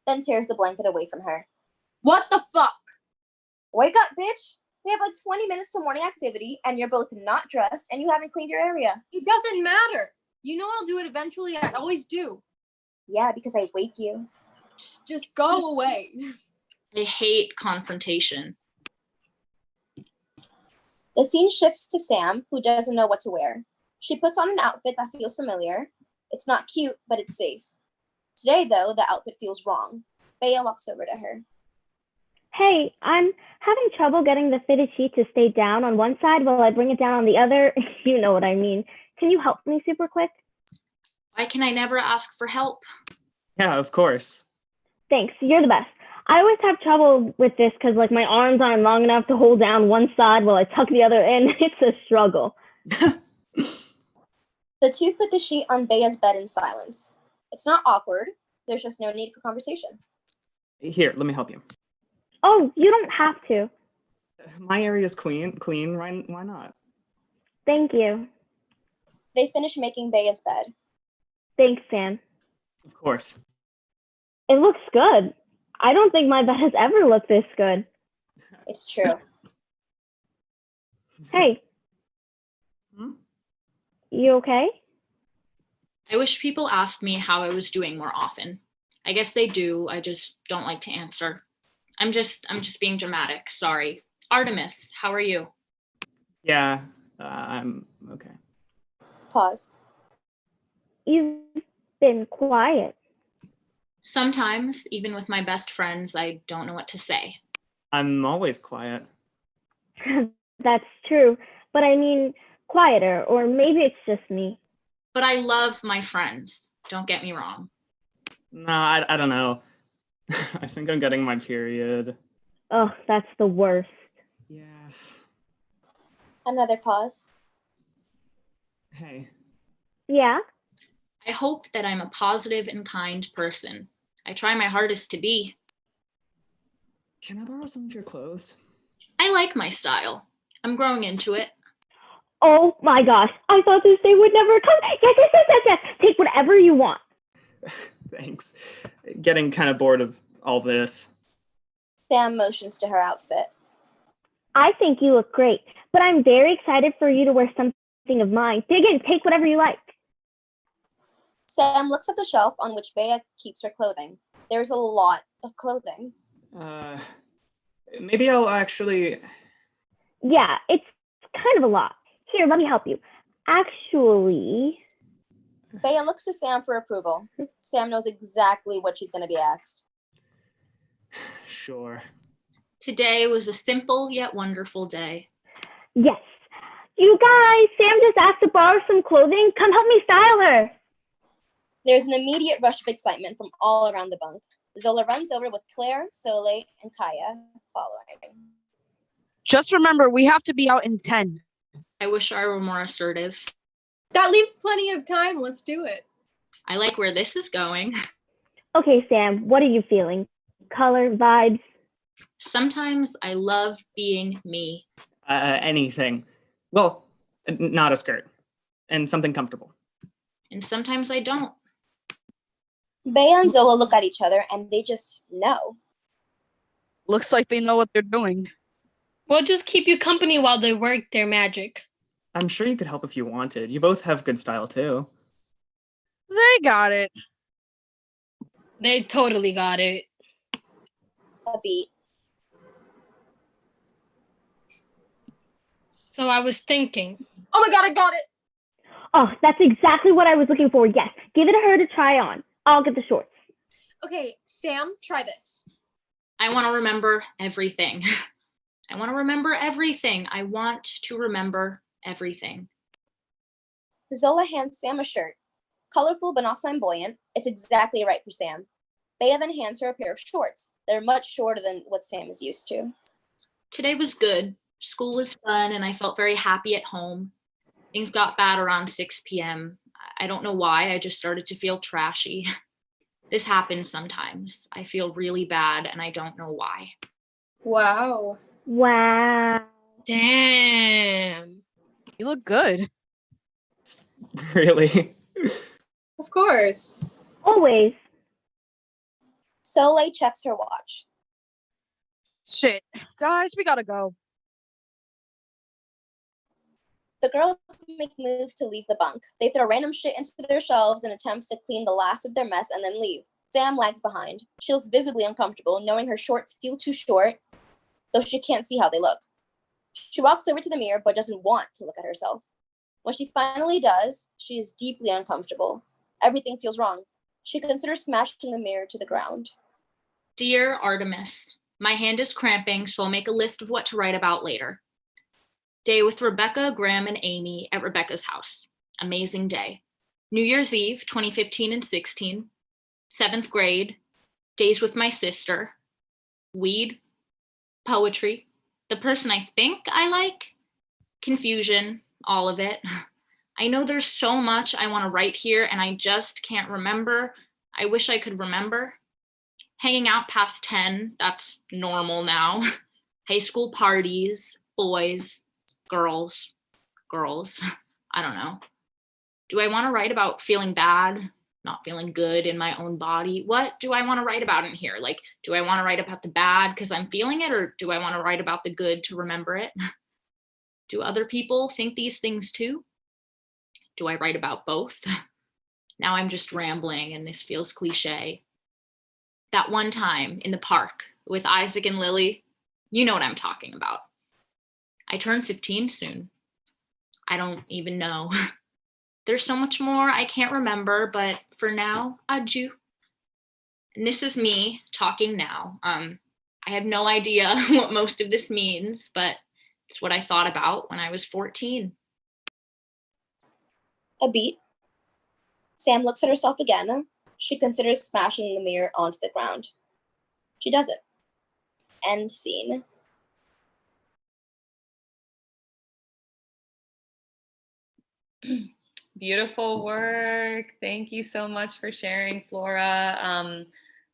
S18: then tears the blanket away from her.
S20: What the fuck?
S18: Wake up, bitch! We have like 20 minutes till morning activity, and you're both not dressed, and you haven't cleaned your area.
S20: It doesn't matter. You know I'll do it eventually. I always do.
S18: Yeah, because I wake you.
S20: Just go away.
S21: I hate confrontation.
S18: The scene shifts to Sam, who doesn't know what to wear. She puts on an outfit that feels familiar. It's not cute, but it's safe. Today, though, the outfit feels wrong. Bea walks over to her.
S6: Hey, I'm having trouble getting the fitted sheet to stay down on one side while I bring it down on the other. You know what I mean. Can you help me super quick?
S21: Why can I never ask for help?
S17: Yeah, of course.
S6: Thanks, you're the best. I always have trouble with this because like my arms aren't long enough to hold down one side while I tuck the other in. It's a struggle.
S18: The two put the sheet on Bea's bed in silence. It's not awkward. There's just no need for conversation.
S17: Here, let me help you.
S6: Oh, you don't have to.
S17: My area's clean. Why not?
S6: Thank you.
S18: They finish making Bea's bed.
S6: Thanks, Sam.
S17: Of course.
S6: It looks good. I don't think my bed has ever looked this good.
S18: It's true.
S6: Hey. You okay?
S21: I wish people asked me how I was doing more often. I guess they do. I just don't like to answer. I'm just being dramatic. Sorry. Artemis, how are you?
S17: Yeah, I'm okay.
S18: Pause.
S6: You've been quiet.
S21: Sometimes, even with my best friends, I don't know what to say.
S17: I'm always quiet.
S6: That's true. But I mean, quieter, or maybe it's just me.
S21: But I love my friends. Don't get me wrong.
S17: No, I don't know. I think I'm getting my period.
S6: Oh, that's the worst.
S17: Yeah.
S18: Another pause.
S17: Hey.
S6: Yeah?
S21: I hope that I'm a positive and kind person. I try my hardest to be.
S17: Can I borrow some of your clothes?
S21: I like my style. I'm growing into it.
S6: Oh my gosh, I thought this day would never come. Yes. Take whatever you want.
S17: Thanks. Getting kind of bored of all this.
S18: Sam motions to her outfit.
S6: I think you look great, but I'm very excited for you to wear something of mine. Dig in, take whatever you like.
S18: Sam looks at the shelf on which Bea keeps her clothing. There's a lot of clothing.
S17: Maybe I'll actually...
S6: Yeah, it's kind of a lot. Here, let me help you. Actually...
S18: Bea looks to Sam for approval. Sam knows exactly what she's going to be asked.
S17: Sure.
S21: Today was a simple yet wonderful day.
S6: Yes. You guys, Sam just asked to borrow some clothing. Come help me style her.
S18: There's an immediate rush of excitement from all around the bunk. Zola runs over with Claire, Soleil, and Kaya following.
S4: Just remember, we have to be out in 10.
S21: I wish I were more assertive.
S20: That leaves plenty of time. Let's do it.
S21: I like where this is going.
S6: Okay, Sam, what are you feeling? Color, vibes?
S21: Sometimes I love being me.
S17: Anything. Well, not a skirt. And something comfortable.
S21: And sometimes I don't.
S18: Bea and Zola look at each other and they just know.
S4: Looks like they know what they're doing.
S22: We'll just keep you company while they work their magic.
S17: I'm sure you could help if you wanted. You both have good style, too.
S4: They got it.
S22: They totally got it.
S18: A beat.
S22: So I was thinking.
S20: Oh my God, I got it.
S6: Oh, that's exactly what I was looking for. Yes, give it to her to try on. I'll get the shorts.
S20: Okay, Sam, try this.
S21: I want to remember everything. I want to remember everything. I want to remember everything.
S18: Zola hands Sam a shirt. Colorful but not flamboyant, it's exactly right for Sam. Bea then hands her a pair of shorts. They're much shorter than what Sam is used to.
S21: Today was good. School was fun and I felt very happy at home. Things got bad around 6 p.m. I don't know why, I just started to feel trashy. This happens sometimes. I feel really bad and I don't know why.
S20: Wow.
S6: Wow.
S22: Damn.
S4: You look good.
S17: Really?
S20: Of course.
S6: Always.
S18: Soleil checks her watch.
S4: Shit. Guys, we gotta go.
S18: The girls make moves to leave the bunk. They throw random shit into their shelves in attempts to clean the last of their mess and then leave. Sam lags behind. She looks visibly uncomfortable, knowing her shorts feel too short, though she can't see how they look. She walks over to the mirror but doesn't want to look at herself. When she finally does, she is deeply uncomfortable. Everything feels wrong. She considers smashing the mirror to the ground.
S21: Dear Artemis, my hand is cramping, so I'll make a list of what to write about later. Day with Rebecca, Graham, and Amy at Rebecca's house. Amazing day. New Year's Eve, 2015 and 16. 7th grade. Days with my sister. Weed. Poetry. The person I think I like. Confusion. All of it. I know there's so much I want to write here, and I just can't remember. I wish I could remember. Hanging out past 10, that's normal now. High school parties, boys, girls, I don't know. Do I want to write about feeling bad, not feeling good in my own body? What do I want to write about in here? Like, do I want to write about the bad because I'm feeling it, or do I want to write about the good to remember it? Do other people think these things too? Do I write about both? Now I'm just rambling and this feels cliche. That one time in the park with Isaac and Lily, you know what I'm talking about. I turn 15 soon. I don't even know. There's so much more I can't remember, but for now, adieu. And this is me talking now. I have no idea what most of this means, but it's what I thought about when I was 14.
S18: A beat. Sam looks at herself again. She considers smashing the mirror onto the ground. She does it. End scene.
S2: Beautiful work. Thank you so much for sharing, Flora,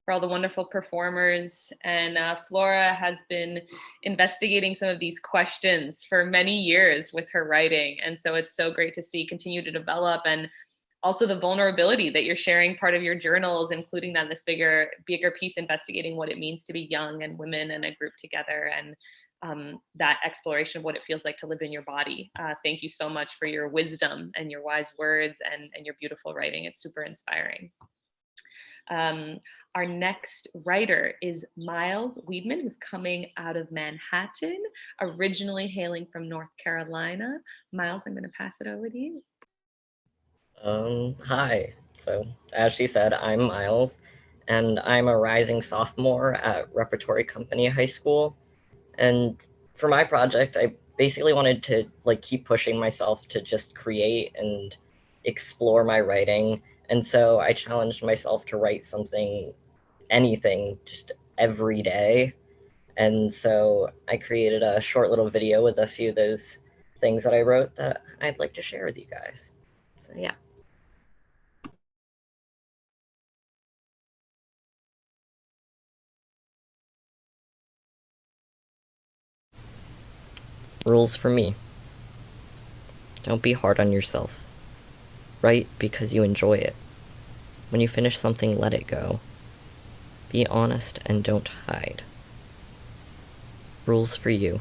S2: for all the wonderful performers. And Flora has been investigating some of these questions for many years with her writing. And so it's so great to see continue to develop, and also the vulnerability that you're sharing part of your journals, including that in this bigger piece, investigating what it means to be young and women in a group together, and that exploration of what it feels like to live in your body. Thank you so much for your wisdom and your wise words and your beautiful writing. It's super inspiring. Our next writer is Miles Weidman, who's coming out of Manhattan, originally hailing from North Carolina. Miles, I'm going to pass it over to you.
S3: Hi. So, as she said, I'm Miles, and I'm a rising sophomore at Repertory Company High School. And for my project, I basically wanted to keep pushing myself to just create and explore my writing. And so I challenged myself to write anything, just every day. And so I created a short little video with a few of those things that I wrote that I'd like to share with you guys. So yeah. Rules for me. Don't be hard on yourself. Write because you enjoy it. When you finish something, let it go. Be honest and don't hide. Rules for you.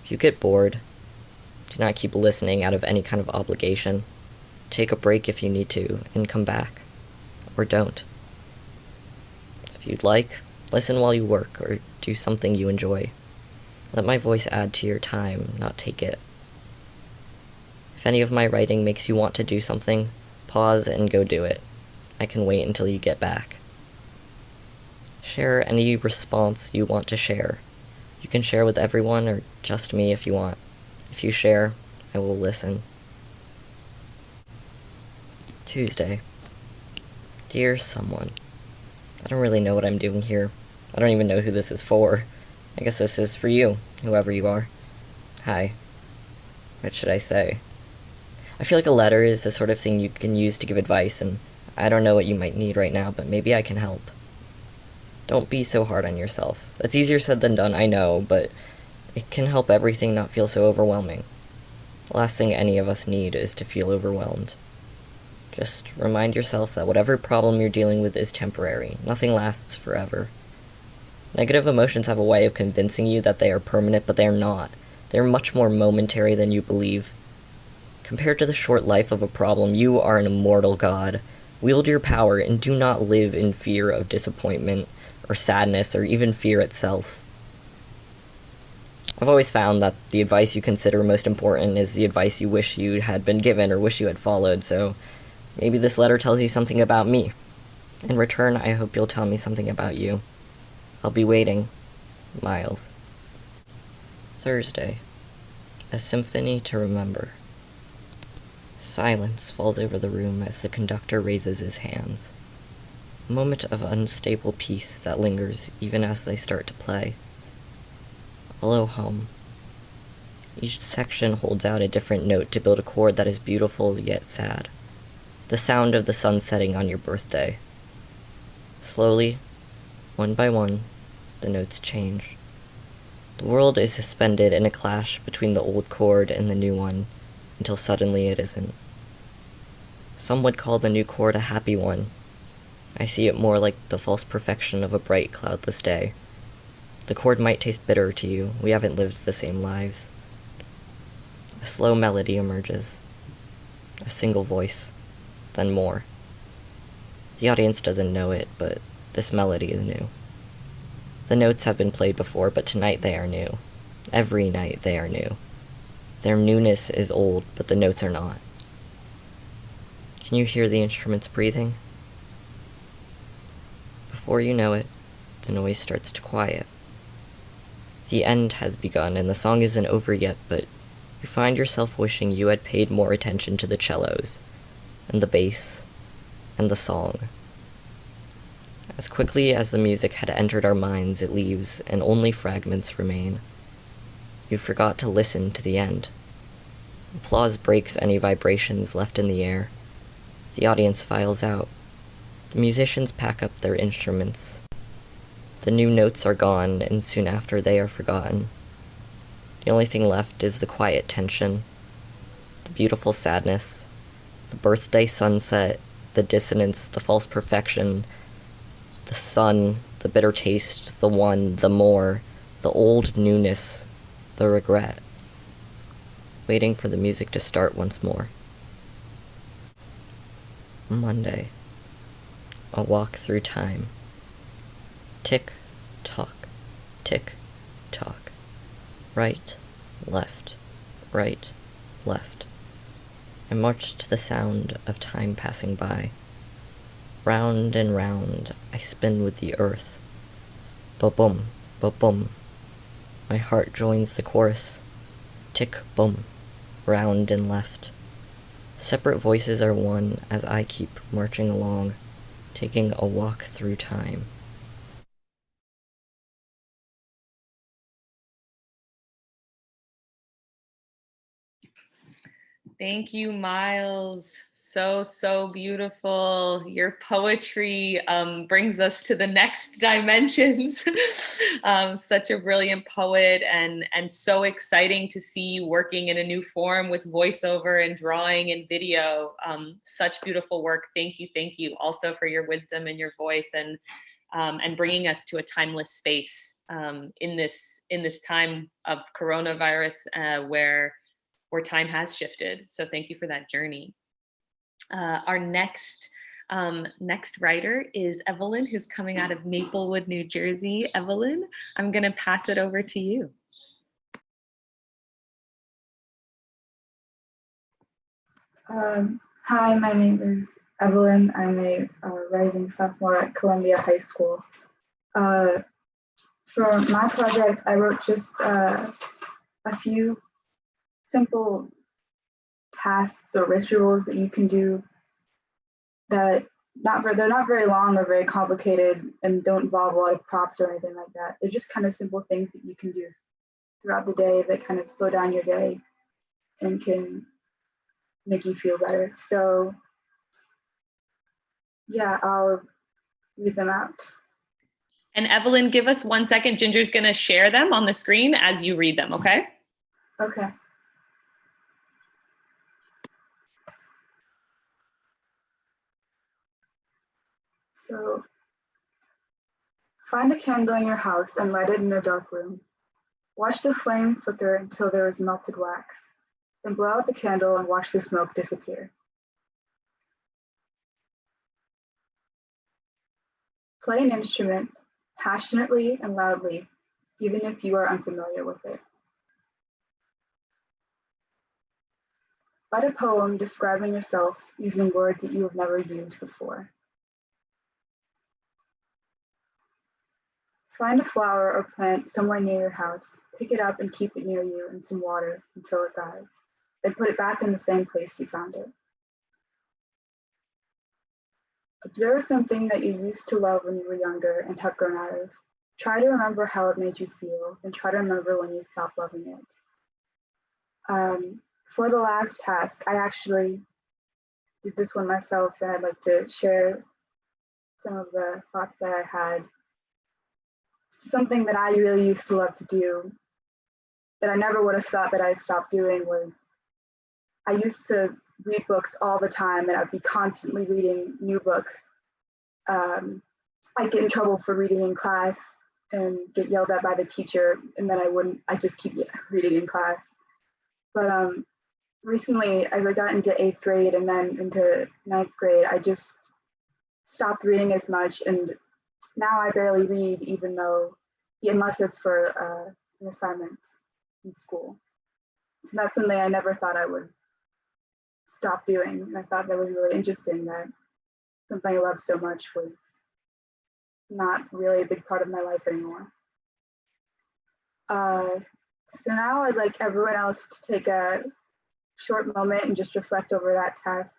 S3: If you get bored, do not keep listening out of any kind of obligation. Take a break if you need to and come back. Or don't. If you'd like, listen while you work or do something you enjoy. Let my voice add to your time, not take it. If any of my writing makes you want to do something, pause and go do it. I can wait until you get back. Share any response you want to share. You can share with everyone or just me if you want. If you share, I will listen. Tuesday. Dear someone. I don't really know what I'm doing here. I don't even know who this is for. I guess this is for you, whoever you are. Hi. What should I say? I feel like a letter is the sort of thing you can use to give advice, and I don't know what you might need right now, but maybe I can help. Don't be so hard on yourself. That's easier said than done, I know, but it can help everything not feel so overwhelming. The last thing any of us need is to feel overwhelmed. Just remind yourself that whatever problem you're dealing with is temporary. Nothing lasts forever. Negative emotions have a way of convincing you that they are permanent, but they are not. They are much more momentary than you believe. Compared to the short life of a problem, you are an immortal god. Wield your power and do not live in fear of disappointment or sadness or even fear itself. I've always found that the advice you consider most important is the advice you wish you had been given or wish you had followed, so Maybe this letter tells you something about me. In return, I hope you'll tell me something about you. I'll be waiting. Miles. Thursday. A symphony to remember. Silence falls over the room as the conductor raises his hands. A moment of unstable peace that lingers even as they start to play. A low hum. Each section holds out a different note to build a chord that is beautiful yet sad. The sound of the sun setting on your birthday. Slowly, one by one, the notes change. The world is suspended in a clash between the old chord and the new one, until suddenly it isn't. Some would call the new chord a happy one. I see it more like the false perfection of a bright, cloudless day. The chord might taste bitter to you. We haven't lived the same lives. A slow melody emerges. A single voice. Then more. The audience doesn't know it, but this melody is new. The notes have been played before, but tonight they are new. Every night they are new. Their newness is old, but the notes are not. Can you hear the instruments breathing? Before you know it, the noise starts to quiet. The end has begun, and the song isn't over yet, but you find yourself wishing you had paid more attention to the cellos, and the bass, and the song. As quickly as the music had entered our minds, it leaves, and only fragments remain. You forgot to listen to the end. Applause breaks any vibrations left in the air. The audience files out. The musicians pack up their instruments. The new notes are gone, and soon after they are forgotten. The only thing left is the quiet tension, the beautiful sadness, the birthday sunset, the dissonance, the false perfection, the sun, the bitter taste, the one, the more, the old newness, the regret. Waiting for the music to start once more. Monday. A walk through time. Tick, tock, tick, tock. Right, left, right, left. I marched to the sound of time passing by. Round and round, I spin with the earth. Ba-bum, ba-bum. My heart joins the chorus. Tick-bum, round and left. Separate voices are one as I keep marching along, taking a walk through time.
S2: Thank you, Miles. So beautiful. Your poetry brings us to the next dimensions. Such a brilliant poet and so exciting to see you working in a new form with voiceover and drawing and video. Such beautiful work. Thank you also for your wisdom and your voice and bringing us to a timeless space in this time of coronavirus where time has shifted. So thank you for that journey. Our next writer is Evelyn, who's coming out of Maplewood, New Jersey. Evelyn, I'm gonna pass it over to you.
S1: Hi, my name is Evelyn. I'm a rising sophomore at Columbia High School. For my project, I wrote just a few simple tasks or rituals that you can do that they're not very long or very complicated and don't involve a lot of props or anything like that. They're just kind of simple things that you can do throughout the day that kind of slow down your day and can make you feel better. So yeah, I'll read them out.
S2: And Evelyn, give us 1 second. Ginger's gonna share them on the screen as you read them, okay?
S1: Okay. So, find a candle in your house and light it in a dark room. Watch the flame flicker until there is melted wax. Then blow out the candle and watch the smoke disappear. Play an instrument passionately and loudly, even if you are unfamiliar with it. Write a poem describing yourself using words that you have never used before. Find a flower or plant somewhere near your house, pick it up and keep it near you in some water until it dies. Then put it back in the same place you found it. Observe something that you used to love when you were younger and have grown out of. Try to remember how it made you feel, and try to remember when you stopped loving it. For the last task, I actually did this one myself, and I'd like to share some of the thoughts that I had. Something that I really used to love to do that I never would have thought that I'd stop doing was I used to read books all the time, and I'd be constantly reading new books. I'd get in trouble for reading in class and get yelled at by the teacher, and then I'd just keep reading in class. But recently, as I got into 8th grade and then into 9th grade, I just stopped reading as much, and now I barely read, unless it's for an assignment in school. So that's something I never thought I would stop doing. And I thought that was really interesting that something I loved so much was not really a big part of my life anymore. So now I'd like everyone else to take a short moment and just reflect over that task.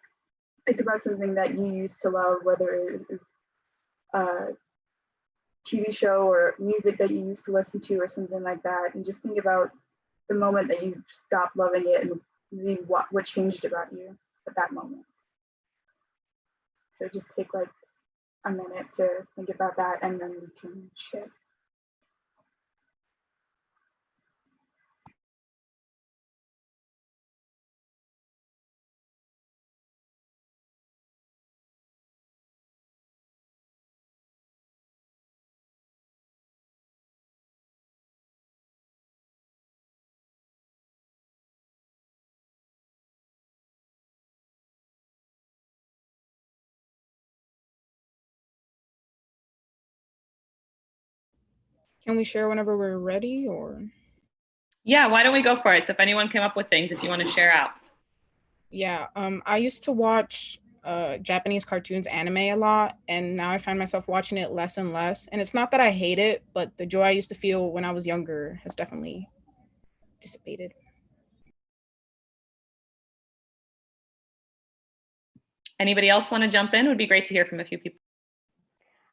S1: Think about something that you used to love, whether it is a TV show or music that you used to listen to or something like that, and just think about the moment that you stopped loving it and maybe what changed about you at that moment. So just take like a minute to think about that, and then we can share.
S5: Can we share whenever we're ready, or?
S2: Yeah, why don't we go for it? So if anyone came up with things, if you want to share out.
S5: Yeah, I used to watch Japanese cartoons, anime a lot, and now I find myself watching it less and less. And it's not that I hate it, but the joy I used to feel when I was younger has definitely dissipated.
S2: Anybody else want to jump in? It would be great to hear from a few people.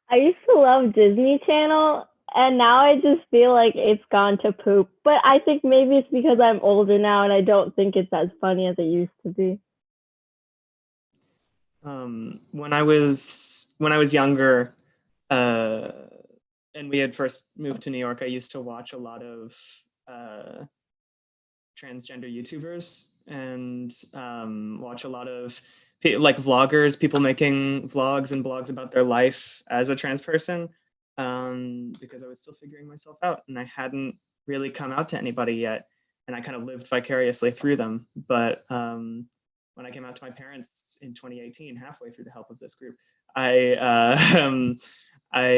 S6: I used to love Disney Channel, and now I just feel like it's gone to poop. But I think maybe it's because I'm older now and I don't think it's as funny as it used to be.
S17: When I was younger, and we had first moved to New York, I used to watch a lot of transgender YouTubers and watch a lot of like vloggers, people making vlogs and blogs about their life as a trans person, because I was still figuring myself out and I hadn't really come out to anybody yet, and I kind of lived vicariously through them. But when I came out to my parents in 2018, halfway through the help of this group, I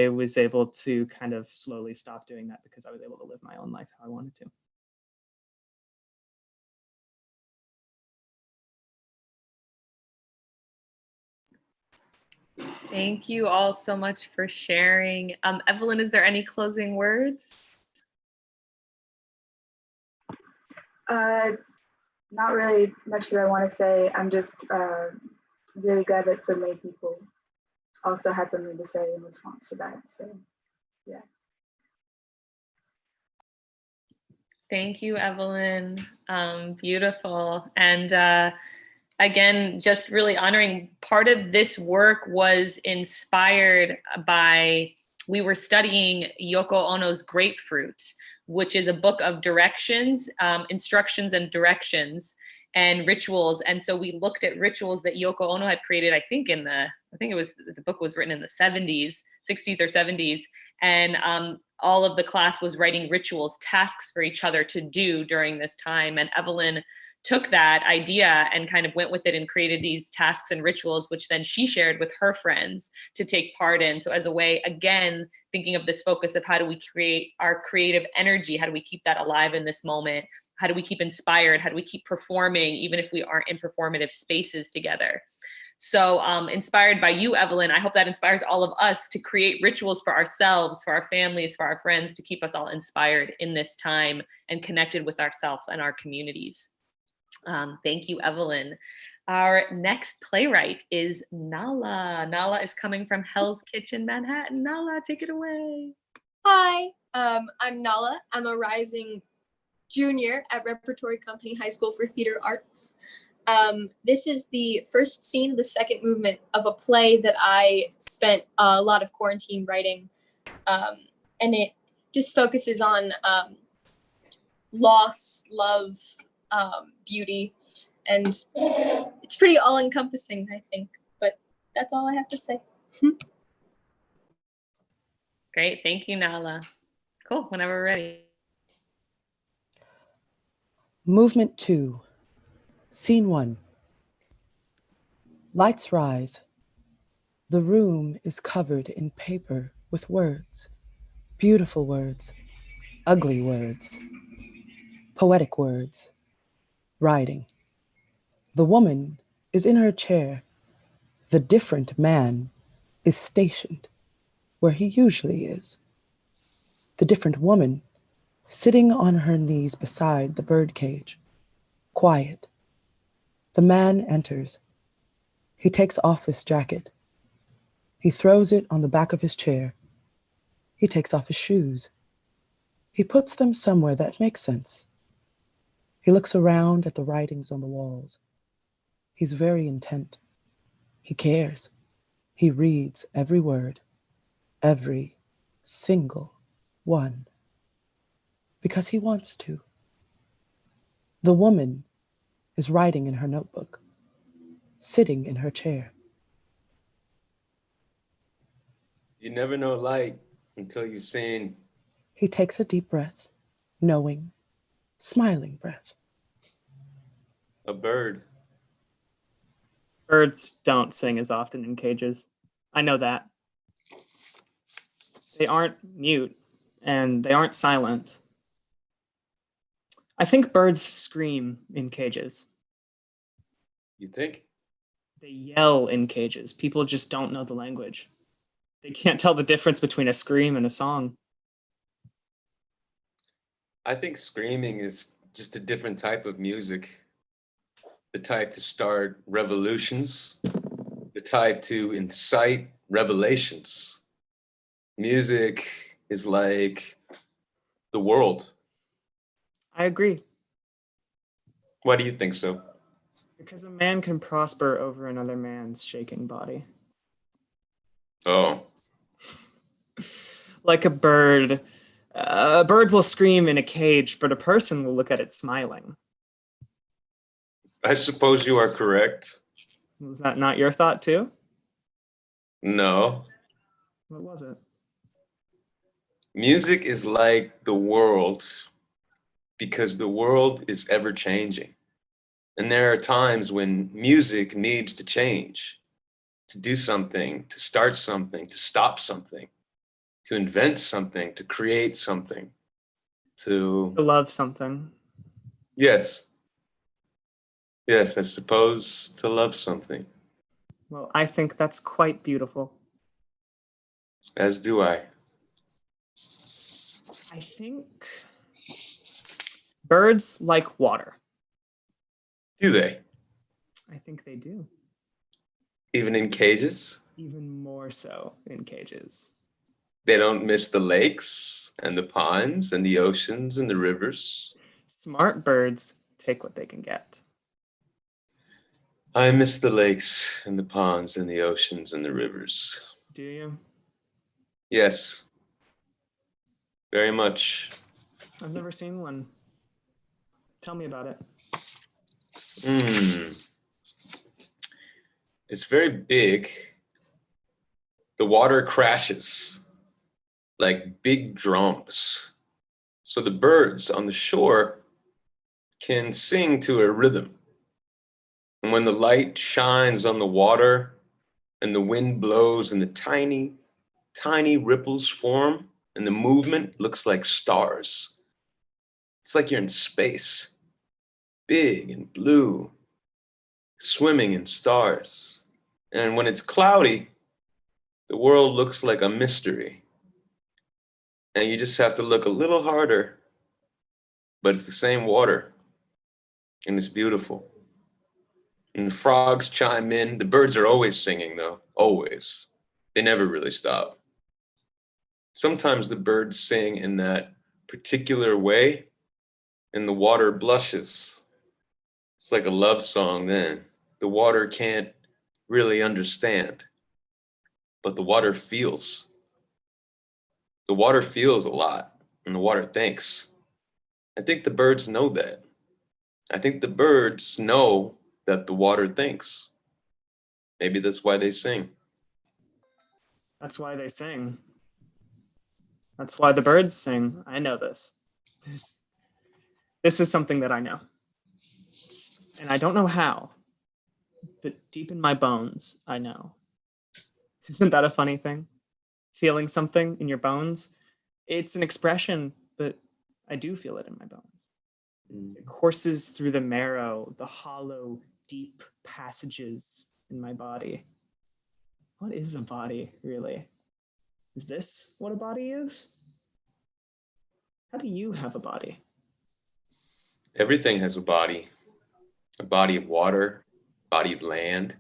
S17: was able to kind of slowly stop doing that because I was able to live my own life how I wanted to.
S2: Thank you all so much for sharing. Evelyn, is there any closing words?
S1: Not really much that I want to say. I'm just really glad that so many people also had something to say in response to that. So, yeah.
S2: Thank you, Evelyn. Beautiful. And again, just really honoring, part of this work was inspired by, we were studying Yoko Ono's Grapefruit, which is a book of directions, instructions and directions and rituals. And so we looked at rituals that Yoko Ono had created, I think the book was written in the 60s or 70s. And all of the class was writing rituals, tasks for each other to do during this time. And Evelyn took that idea and kind of went with it and created these tasks and rituals, which then she shared with her friends to take part in. So as a way, again, thinking of this focus of how do we create our creative energy, how do we keep that alive in this moment, How do we keep inspired? How do we keep performing, even if we aren't in performative spaces together? So inspired by you, Evelyn, I hope that inspires all of us to create rituals for ourselves, for our families, for our friends, to keep us all inspired in this time and connected with ourselves and our communities. Thank you, Evelyn. Our next playwright is Nala. Nala is coming from Hell's Kitchen, Manhattan. Nala, take it away.
S20: Hi, I'm Nala. I'm a rising junior at Repertory Company High School for Theater Arts. This is the first scene of the second movement of a play that I spent a lot of quarantine writing. And it just focuses on loss, love, beauty, and it's pretty all-encompassing, I think, but that's all I have to say.
S2: Great, thank you, Nala. Cool, whenever we're ready.
S7: Movement 2, Scene 1. Lights rise. The room is covered in paper with words, beautiful words, ugly words, poetic words, writing. The woman is in her chair. The different man is stationed where he usually is. The different woman sitting on her knees beside the birdcage, quiet. The man enters. He takes off his jacket. He throws it on the back of his chair. He takes off his shoes. He puts them somewhere that makes sense. He looks around at the writings on the walls. He's very intent. He cares. He reads every word, every single one, because he wants to. The woman is writing in her notebook, sitting in her chair.
S8: You never know light until you've seen.
S7: He takes a deep breath, knowing, smiling breath.
S8: A bird.
S17: Birds don't sing as often in cages. I know that. They aren't mute, and they aren't silent. I think birds scream in cages.
S8: You think?
S17: They yell in cages. People just don't know the language. They can't tell the difference between a scream and a song.
S8: I think screaming is just a different type of music. The type to start revolutions, the type to incite revelations. Music is like the world.
S17: I agree.
S8: Why do you think so?
S17: Because a man can prosper over another man's shaking body.
S8: Oh.
S17: Like a bird will scream in a cage, but a person will look at it smiling.
S8: I suppose you are correct.
S17: Was that not your thought too?
S8: No.
S17: What was it?
S8: Music is like the world because the world is ever changing. And there are times when music needs to change, to do something, to start something, to stop something, to invent something, to create something, to
S17: love something.
S8: Yes. Yes, I suppose to love something.
S17: Well, I think that's quite beautiful.
S8: As do I.
S17: I think birds like water.
S8: Do they?
S17: I think they do.
S8: Even in cages?
S17: Even more so in cages.
S8: They don't miss the lakes and the ponds and the oceans and the rivers.
S17: Smart birds take what they can get.
S8: I miss the lakes and the ponds and the oceans and the rivers.
S17: Do you?
S8: Yes. Very much.
S17: I've never seen one. Tell me about it.
S8: It's very big. The water crashes like big drums. So the birds on the shore can sing to a rhythm. And when the light shines on the water and the wind blows and the tiny, tiny ripples form and the movement looks like stars. It's like you're in space, big and blue, swimming in stars. And when it's cloudy, the world looks like a mystery. And you just have to look a little harder, but it's the same water, and it's beautiful. And the frogs chime in. The birds are always singing, though, always. They never really stop. Sometimes the birds sing in that particular way, and the water blushes. It's like a love song then. The water can't really understand, but the water feels. The water feels a lot, and the water thinks. I think the birds know that. I think the birds know that the water thinks. Maybe that's why they sing.
S17: That's why they sing. That's why the birds sing. I know this. This is something that I know. And I don't know how, but deep in my bones, I know. Isn't that a funny thing? Feeling something in your bones? It's an expression, but I do feel it in my bones. It courses through the marrow, the hollow, deep passages in my body. What is a body, really? Is this what a body is? How do you have a body?
S8: Everything has a body of water, a body of land.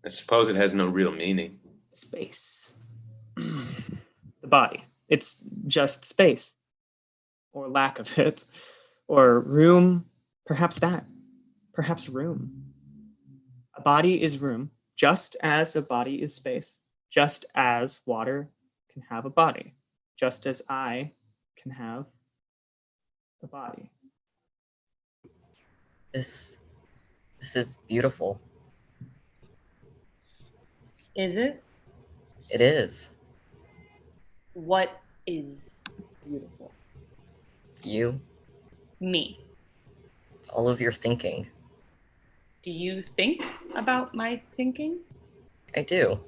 S8: I suppose it has no real meaning.
S17: Space. The body. It's just space, or lack of it, or room, perhaps that, perhaps room. A body is room, just as a body is space, just as water can have a body, just as I can have a body.
S3: This is beautiful.
S2: Is it?
S3: It is.
S2: What is beautiful?
S3: You,
S2: Me.
S3: all of your thinking.
S2: Do you think about my thinking?
S3: I do.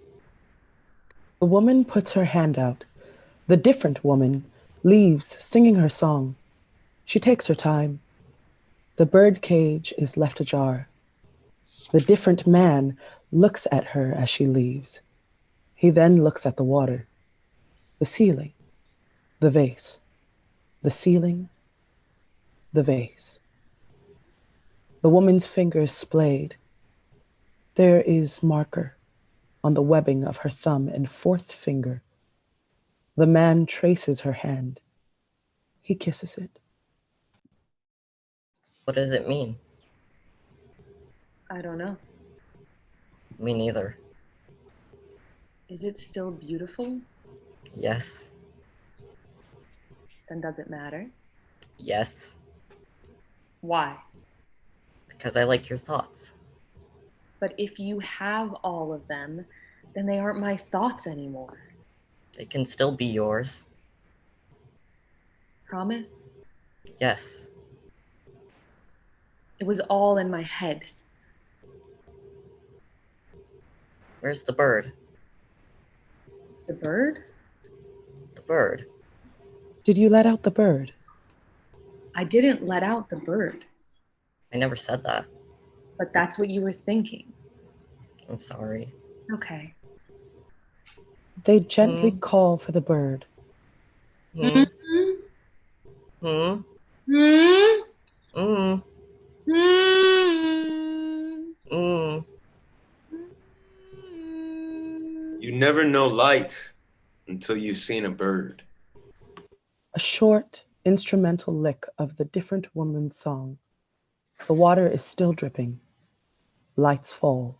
S7: The woman puts her hand out. The different woman leaves singing her song. She takes her time. The bird cage is left ajar. The different man looks at her as she leaves. He then looks at the water, the ceiling, the vase, the ceiling, the vase. The woman's fingers splayed. There is marker on the webbing of her thumb and fourth finger. The man traces her hand. He kisses it.
S3: What does it mean?
S2: I don't know.
S3: Me neither.
S2: Is it still beautiful?
S3: Yes.
S2: Then does it matter?
S3: Yes.
S2: Why?
S3: Because I like your thoughts.
S2: But if you have all of them, then they aren't my thoughts anymore.
S3: They can still be yours.
S2: Promise?
S3: Yes.
S2: It was all in my head.
S3: Where's the bird?
S2: The bird?
S3: The bird.
S7: Did you let out the bird?
S2: I didn't let out the bird.
S3: I never said that.
S2: But that's what you were thinking.
S3: I'm sorry.
S2: Okay.
S7: They gently call for the bird.
S3: Hmm.
S2: Hmm?
S3: Hmm.
S2: Hmm?
S3: Hmm. Hmm.
S8: You never know light until you've seen a bird.
S7: A short instrumental lick of the different woman's song. The water is still dripping. Lights fall.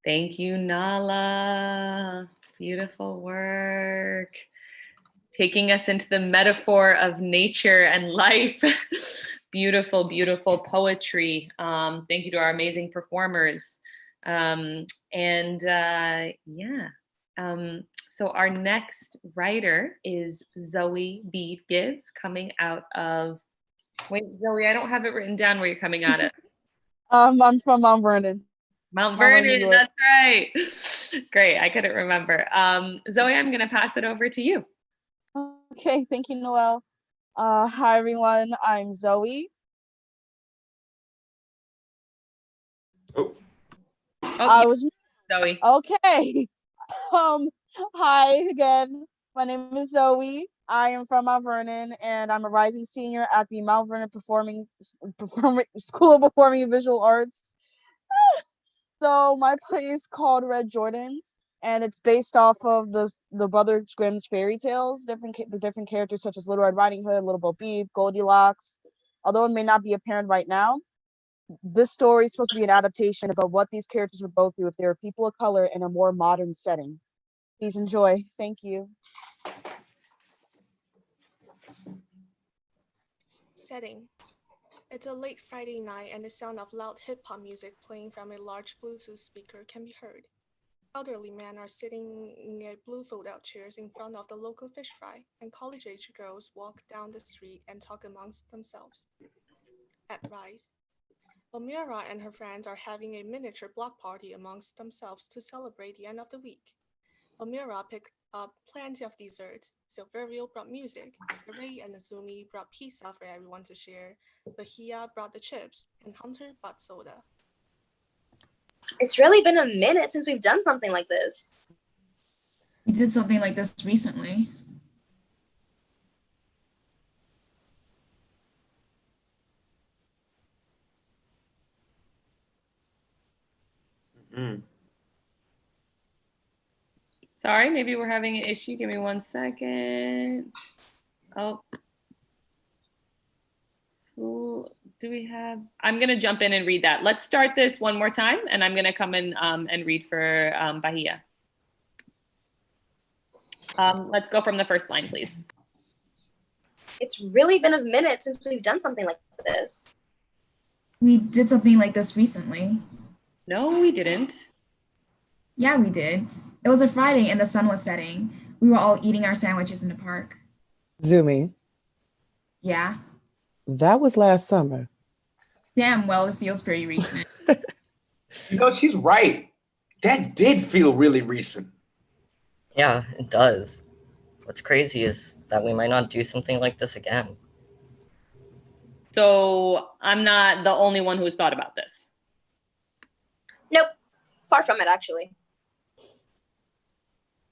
S2: Thank you, Nala. Beautiful work. Taking us into the metaphor of nature and life. Beautiful, beautiful poetry. Thank you to our amazing performers. So our next writer is Zoe B. Gibbs, coming out of, wait, Zoe, I don't have it written down where you're coming out of.
S9: I'm from Mount Vernon.
S2: Mount
S9: Mount Vernon,
S2: Vernon, that's right. Great, I couldn't remember. Zoe, I'm gonna pass it over to you.
S9: Okay, thank you, Noel. Hi everyone, I'm Zoe. I was
S2: Zoe.
S9: Okay. Hi again. My name is Zoe. I am from Mount Vernon, and I'm a rising senior at the Mount Vernon Performing School of Performing and Visual Arts. So my play is called Red Jordans, and it's based off of the Brother Grimm's fairy tales. The different characters such as Little Red Riding Hood, Little Bo Peep, Goldilocks. Although it may not be apparent right now, this story is supposed to be an adaptation about what these characters would go through if they were people of color in a more modern setting. Please enjoy. Thank you.
S23: Setting. It's a late Friday night and the sound of loud hip-hop music playing from a large Bluetooth speaker can be heard. Elderly men are sitting in blue fold-out chairs in front of the local fish fry, and college-age girls walk down the street and talk amongst themselves. At Rise, Omira and her friends are having a miniature block party amongst themselves to celebrate the end of the week. Omira picked up plenty of desserts. Silverio brought music. Ray and Azumi brought pizza for everyone to share. Bahia brought the chips, and Hunter bought soda.
S18: It's really been a minute since we've done something like this.
S19: We did something like this recently.
S2: Sorry, maybe we're having an issue. Give me 1 second. Oh. Who do we have? I'm going to jump in and read that. Let's start this one more time, and I'm going to come in and read for Bahia. Let's go from the first line, please.
S18: It's really been a minute since we've done something like this.
S19: We did something like this recently.
S2: No, we didn't.
S19: Yeah, we did. It was a Friday and the sun was setting. We were all eating our sandwiches in the park.
S7: Zumi,
S19: Yeah.
S7: that was last summer.
S19: Damn, well, it feels pretty recent.
S8: You know, she's right. That did feel really recent.
S3: Yeah, it does. What's crazy is that we might not do something like this again.
S2: So I'm not the only one who's thought about this.
S18: Nope, far from it, actually.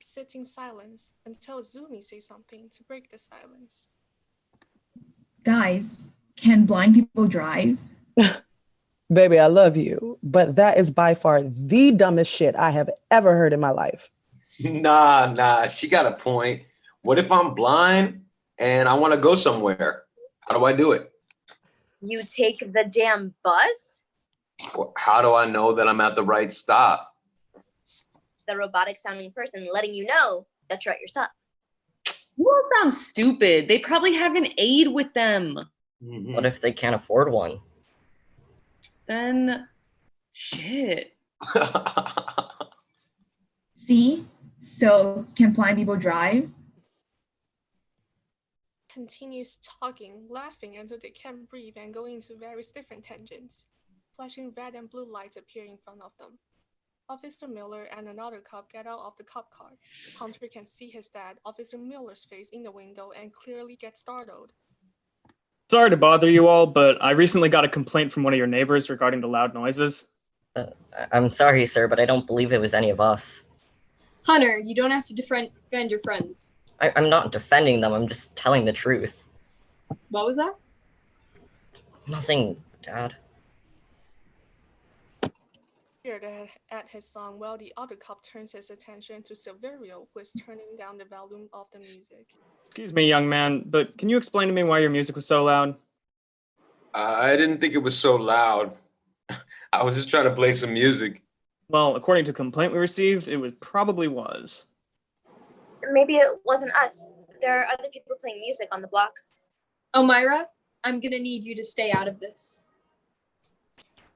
S23: Sit in silence until Zumi says something to break the silence.
S19: Guys, can blind people drive?
S7: Baby, I love you, but that is by far the dumbest shit I have ever heard in my life.
S8: Nah, she got a point. What if I'm blind and I want to go somewhere? How do I do it?
S18: You take the damn bus?
S8: How do I know that I'm at the right stop?
S18: The robotic sounding person letting you know that you're at your stop.
S2: You all sound stupid. They probably have an aide with them.
S3: What if they can't afford one?
S2: Then, shit.
S19: See? So, can blind people drive?
S23: Continues talking, laughing until they can't breathe and going into various different tangents. Flashing red and blue lights appear in front of them. Officer Miller and another cop get out of the cop car. Hunter can see his dad, Officer Miller's face in the window, and clearly get startled.
S17: Sorry to bother you all, but I recently got a complaint from one of your neighbors regarding the loud noises.
S3: I'm sorry, sir, but I don't believe it was any of us.
S20: Hunter, you don't have to defend your friends.
S3: I'm not defending them, I'm just telling the truth.
S20: What was that?
S3: Nothing, Dad.
S23: Scared at his son, while the other cop turns his attention to Silverio, who is turning down the volume of the music.
S17: Excuse me, young man, but can you explain to me why your music was so loud?
S8: I didn't think it was so loud. I was just trying to play some music.
S17: Well, according to the complaint we received, it probably was.
S18: Maybe it wasn't us. There are other people playing music on the block.
S20: Omira, I'm gonna need you to stay out of this.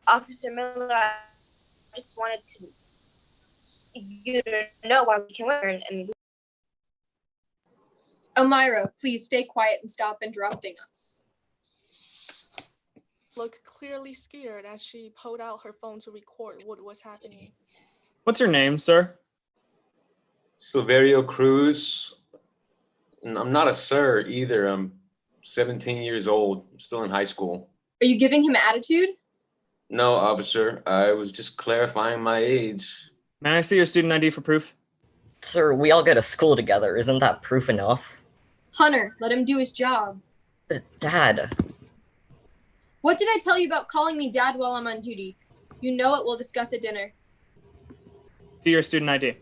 S18: Officer Miller, I just wanted you to know why we can learn and
S20: Omira, please stay quiet and stop interrupting us.
S23: Looked clearly scared as she pulled out her phone to record what was happening.
S17: What's your name, sir?
S8: Silverio Cruz. I'm not a sir either. I'm 17 years old. I'm still in high school.
S20: Are you giving him attitude?
S8: No, officer. I was just clarifying my age.
S17: May I see your student ID for proof?
S3: Sir, we all go to school together. Isn't that proof enough?
S20: Hunter, let him do his job.
S3: Dad.
S20: What did I tell you about calling me dad while I'm on duty? You know it, we'll discuss at dinner.
S17: See your student ID.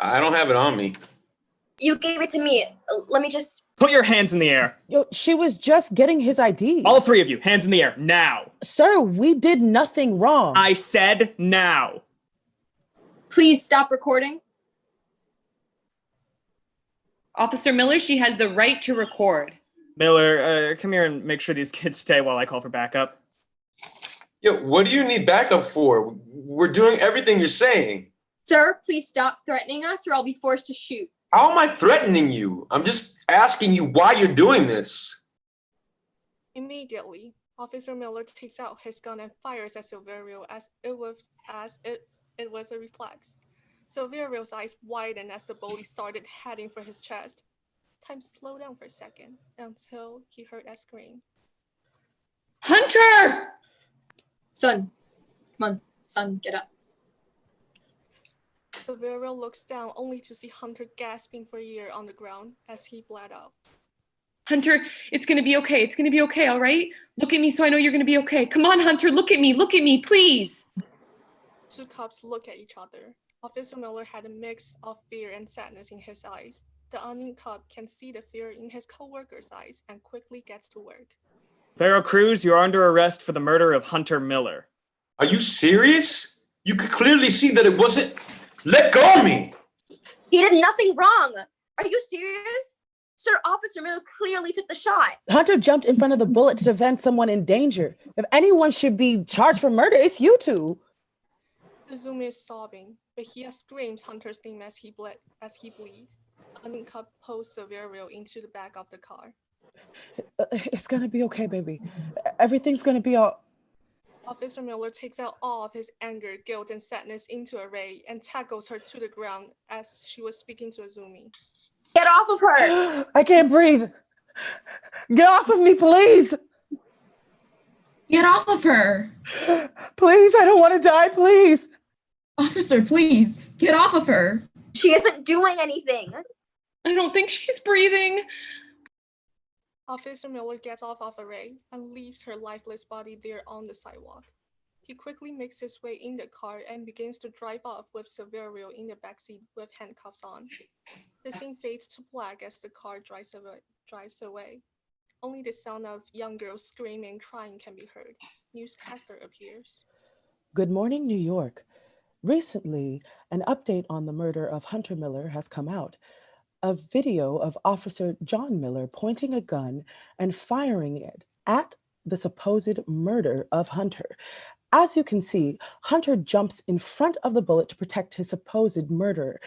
S8: I don't have it on me.
S18: You gave it to me. Let me just...
S17: Put your hands in the air.
S7: Yo, she was just getting his ID.
S17: All three of you, hands in the air, now.
S7: Sir, we did nothing wrong.
S17: I said now.
S20: Please stop recording.
S2: Officer Miller, she has the right to record.
S17: Miller, come here and make sure these kids stay while I call for backup.
S8: Yo, what do you need backup for? We're doing everything you're saying.
S20: Sir, please stop threatening us or I'll be forced to shoot.
S8: How am I threatening you? I'm just asking you why you're doing this.
S23: Immediately, Officer Miller takes out his gun and fires at Silverio as it was a reflex. Silverio's eyes widened as the bully started heading for his chest. Time slowed down for a second until he heard a scream.
S2: Hunter!
S20: Son, come on, son, get up.
S23: Silverio looks down only to see Hunter gasping for air on the ground as he bled out.
S2: Hunter, it's gonna be okay. It's gonna be okay, all right? Look at me so I know you're gonna be okay. Come on, Hunter, look at me, please.
S23: Two cops look at each other. Officer Miller had a mix of fear and sadness in his eyes. The unnamed cop can see the fear in his co-worker's eyes and quickly gets to work.
S17: Pharaoh Cruz, you're under arrest for the murder of Hunter Miller.
S8: Are you serious? You could clearly see that it wasn't... Let go of me!
S18: He did nothing wrong. Are you serious? Sir, Officer Miller clearly took the shot.
S7: Hunter jumped in front of the bullet to defend someone in danger. If anyone should be charged for murder, it's you two.
S23: Izumi is sobbing, but he screams Hunter's name as he bleeds. Unnamed cop pulls Silverio into the back of the car.
S7: It's gonna be okay, baby. Everything's gonna be all...
S23: Officer Miller takes out all of his anger, guilt, and sadness into a ray and tackles her to the ground as she was speaking to Izumi.
S18: Get off of her!
S7: I can't breathe. Get off of me, please.
S19: Get off of her.
S7: Please, I don't want to die, please.
S19: Officer, please, get off of her.
S18: She isn't doing anything.
S2: I don't think she's breathing.
S23: Officer Miller gets off of a ray and leaves her lifeless body there on the sidewalk. He quickly makes his way in the car and begins to drive off with Silverio in the backseat with handcuffs on. The scene fades to black as the car drives away. Only the sound of young girls screaming and crying can be heard. Newscaster appears.
S7: Good morning, New York. Recently, an update on the murder of Hunter Miller has come out. A video of Officer John Miller pointing a gun and firing it at the supposed murder of Hunter. As you can see, Hunter jumps in front of the bullet to protect his supposed murderer.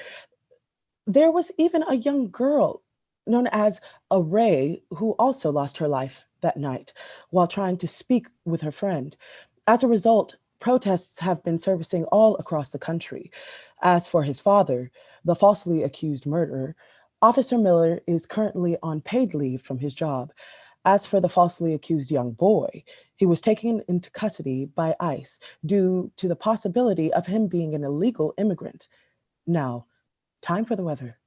S7: There was even a young girl known as Ray who also lost her life that night while trying to speak with her friend. As a result, protests have been surfacing all across the country. As for his father, the falsely accused murderer, Officer Miller is currently on paid leave from his job. As for the falsely accused young boy, he was taken into custody by ICE due to the possibility of him being an illegal immigrant. Now, time for the weather.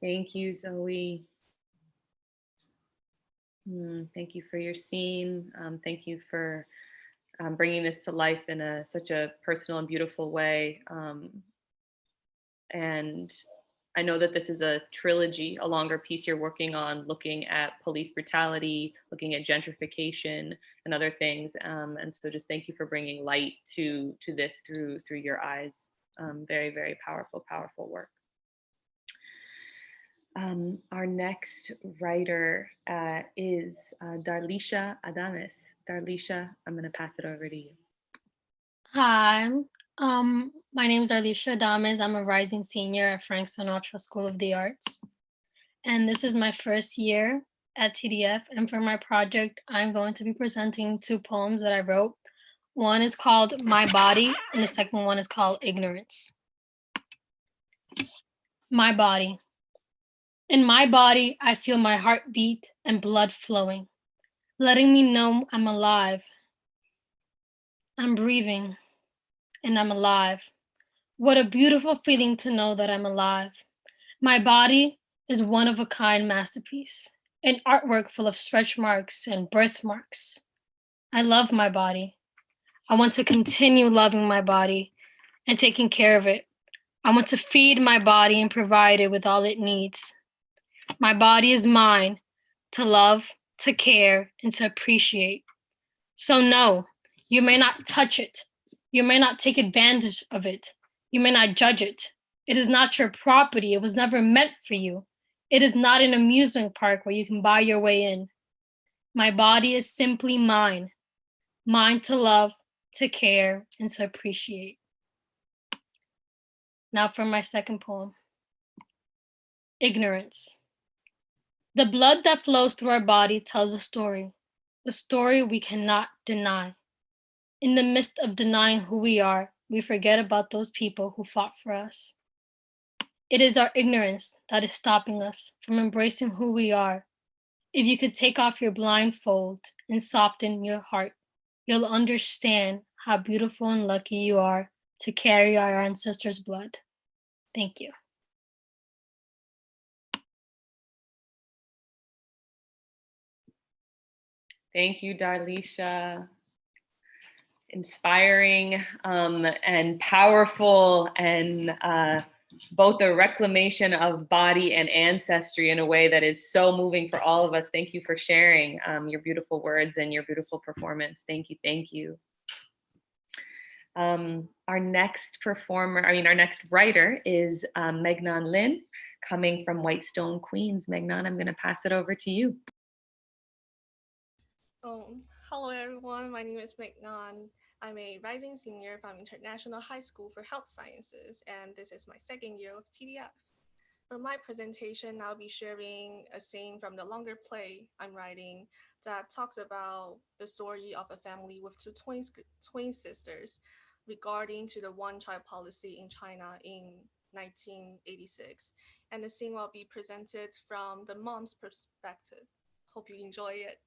S2: Thank you, Zoe. Thank you for your scene. Thank you for bringing this to life in such a personal and beautiful way. And I know that this is a trilogy, a longer piece you're working on, looking at police brutality, looking at gentrification and other things. And so just thank you for bringing light to this through your eyes. Very, very powerful, powerful work. Our next writer is Darlisha Adames. Darlisha, I'm going to pass it over to you.
S22: Hi, my name is Darlisha Adames. I'm a rising senior at Frank Sinatra School of the Arts. And this is my first year at TDF. And for my project, I'm going to be presenting 2 poems that I wrote One is called My Body, and the second one is called Ignorance. My body. In my body, I feel my heartbeat and blood flowing, letting me know I'm alive. I'm breathing, and I'm alive. What a beautiful feeling to know that I'm alive. My body is one of a kind masterpiece, an artwork full of stretch marks and birthmarks. I love my body. I want to continue loving my body and taking care of it. I want to feed my body and provide it with all it needs. My body is mine to love, to care, and to appreciate. So no, you may not touch it. You may not take advantage of it. You may not judge it. It is not your property. It was never meant for you. It is not an amusement park where you can buy your way in. My body is simply mine. Mine to love, to care, and to appreciate. Now for my second poem. Ignorance. The blood that flows through our body tells a story we cannot deny. In the midst of denying who we are, we forget about those people who fought for us. It is our ignorance that is stopping us from embracing who we are. If you could take off your blindfold and soften your heart, you'll understand how beautiful and lucky you are to carry our ancestors' blood. Thank you.
S2: Thank you, Darlisha. Inspiring and powerful, and both a reclamation of body and ancestry in a way that is so moving for all of us. Thank you for sharing your beautiful words and your beautiful performance. Thank you, thank you. Our next writer is Megnan Lin, coming from Whitestone, Queens. Megnan, I'm gonna pass it over to you.
S23: Hello everyone, my name is Megnan. I'm a rising senior from International High School for Health Sciences, and this is my second year of TDF. For my presentation, I'll be sharing a scene from the longer play I'm writing that talks about the story of a family with two twin sisters regarding to the one-child policy in China in 1986. And the scene will be presented from the mom's perspective. Hope you enjoy it.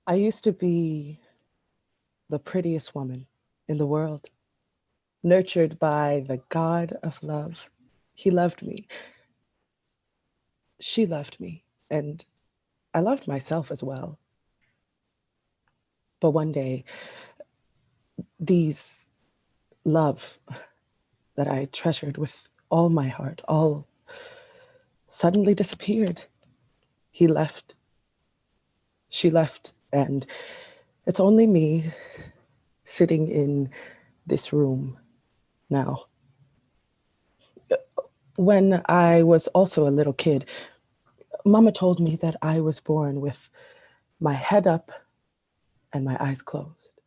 S7: I used to be the prettiest woman in the world, nurtured by the God of love. He loved me. She loved me, and I loved myself as well. But one day, these love that I treasured with all my heart, all suddenly disappeared. He left. She left. And it's only me sitting in this room now. When I was also a little kid, Mama told me that I was born with my head up and my eyes closed.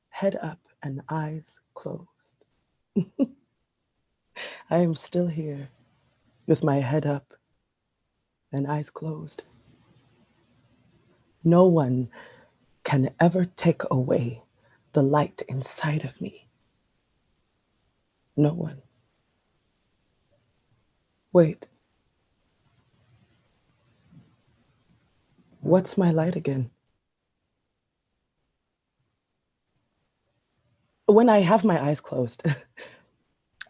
S7: Head up and eyes closed. I am still here with my head up and eyes closed. No one can ever take away the light inside of me. No one. Wait. What's my light again? When I have my eyes closed,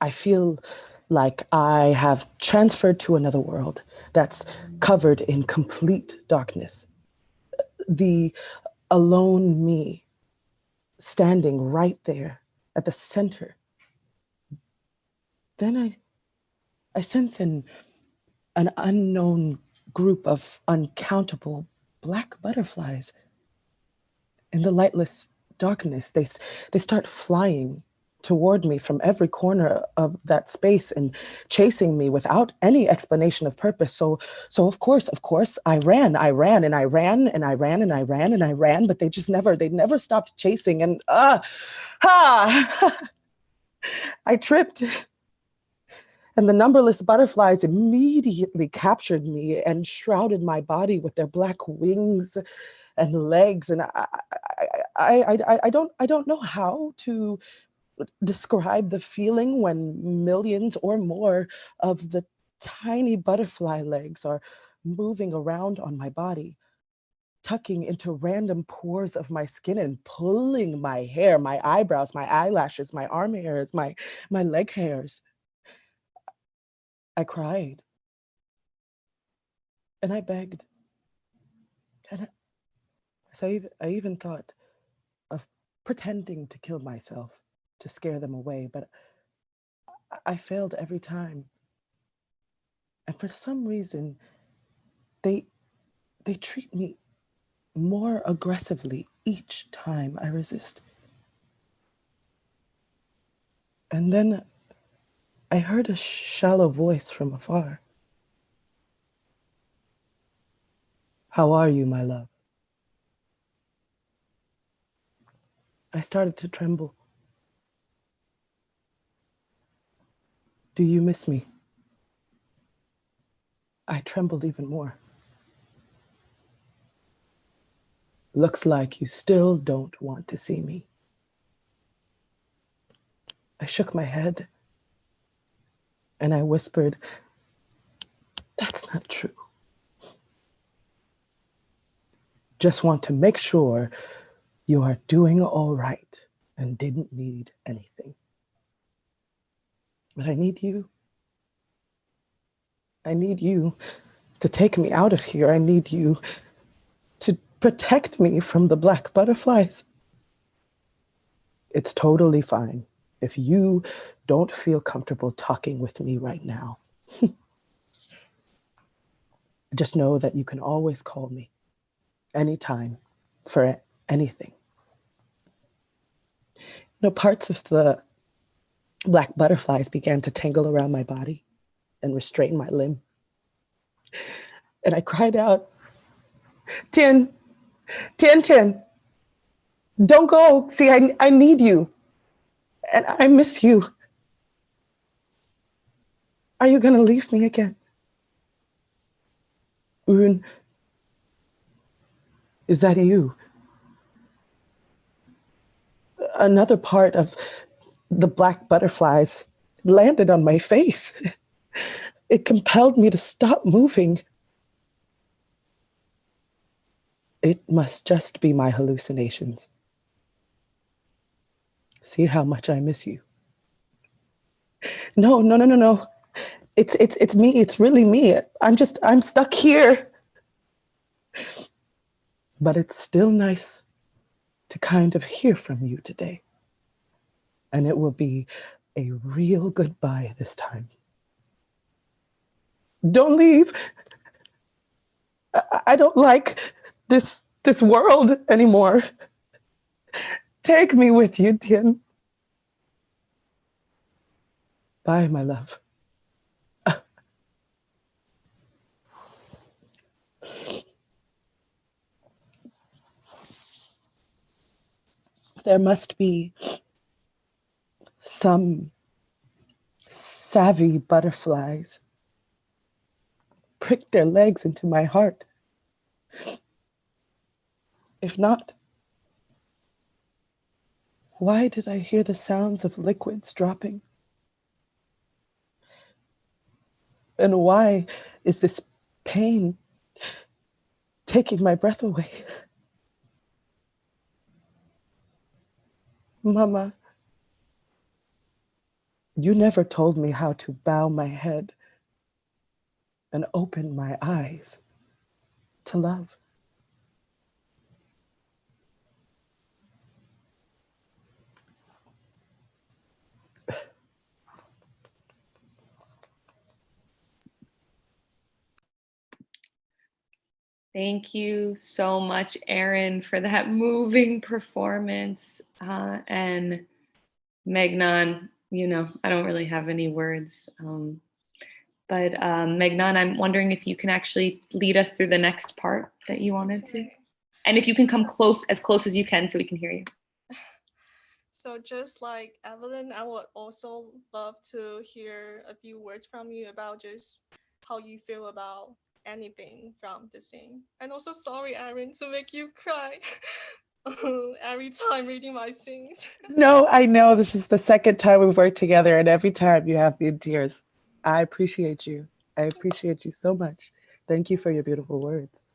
S7: I feel like I have transferred to another world that's covered in complete darkness. The alone me standing right there at the center. Then I sense an unknown group of uncountable black butterflies. In the lightless darkness, they start flying toward me from every corner of that space and chasing me without any explanation of purpose. So of course, I ran, but they never stopped chasing. And I tripped and the numberless butterflies immediately captured me and shrouded my body with their black wings and legs. And I don't know how to describe the feeling when millions or more of the tiny butterfly legs are moving around on my body, tucking into random pores of my skin and pulling my hair, my eyebrows, my eyelashes, my arm hairs, my leg hairs. I cried. And I begged. And I even thought of pretending to kill myself to scare them away, but I failed every time. And for some reason, they treat me more aggressively each time I resist. And then I heard a shallow voice from afar. "How are you, my love?" I started to tremble. "Do you miss me?" I trembled even more. "Looks like you still don't want to see me." I shook my head and I whispered, "That's not true. Just want to make sure you are doing all right and didn't need anything. But I need you. I need you to take me out of here. I need you to protect me from the black butterflies. It's totally fine if you don't feel comfortable talking with me right now. Just know that you can always call me anytime for anything." Parts of the black butterflies began to tangle around my body and restrain my limb. And I cried out, Tin, don't go. See, I need you. And I miss you. Are you gonna leave me again? Un, is that you? Another part of the black butterflies landed on my face. It compelled me to stop moving. It must just be my hallucinations. See how much I miss you. No. It's me. It's really me. I'm stuck here. But it's still nice to kind of hear from you today. And it will be a real goodbye this time. Don't leave. I don't like this world anymore. Take me with you, Tien. Bye, my love. There must be some savvy butterflies prick their legs into my heart. If not, why did I hear the sounds of liquids dropping? And why is this pain taking my breath away? Mama, you never told me how to bow my head and open my eyes to love.
S2: Thank you so much, Erin, for that moving performance. And Megnan, I don't really have any words. But Megnan, I'm wondering if you can actually lead us through the next part that you wanted to. And if you can come as close as you can so we can hear you.
S23: So just like Evelyn, I would also love to hear a few words from you about just how you feel about anything from the scene. And also sorry, Erin, to make you cry every time reading my scenes.
S7: No, I know this is the second time we've worked together, and every time you have me in tears. I appreciate you. I appreciate you so much. Thank you for your beautiful words.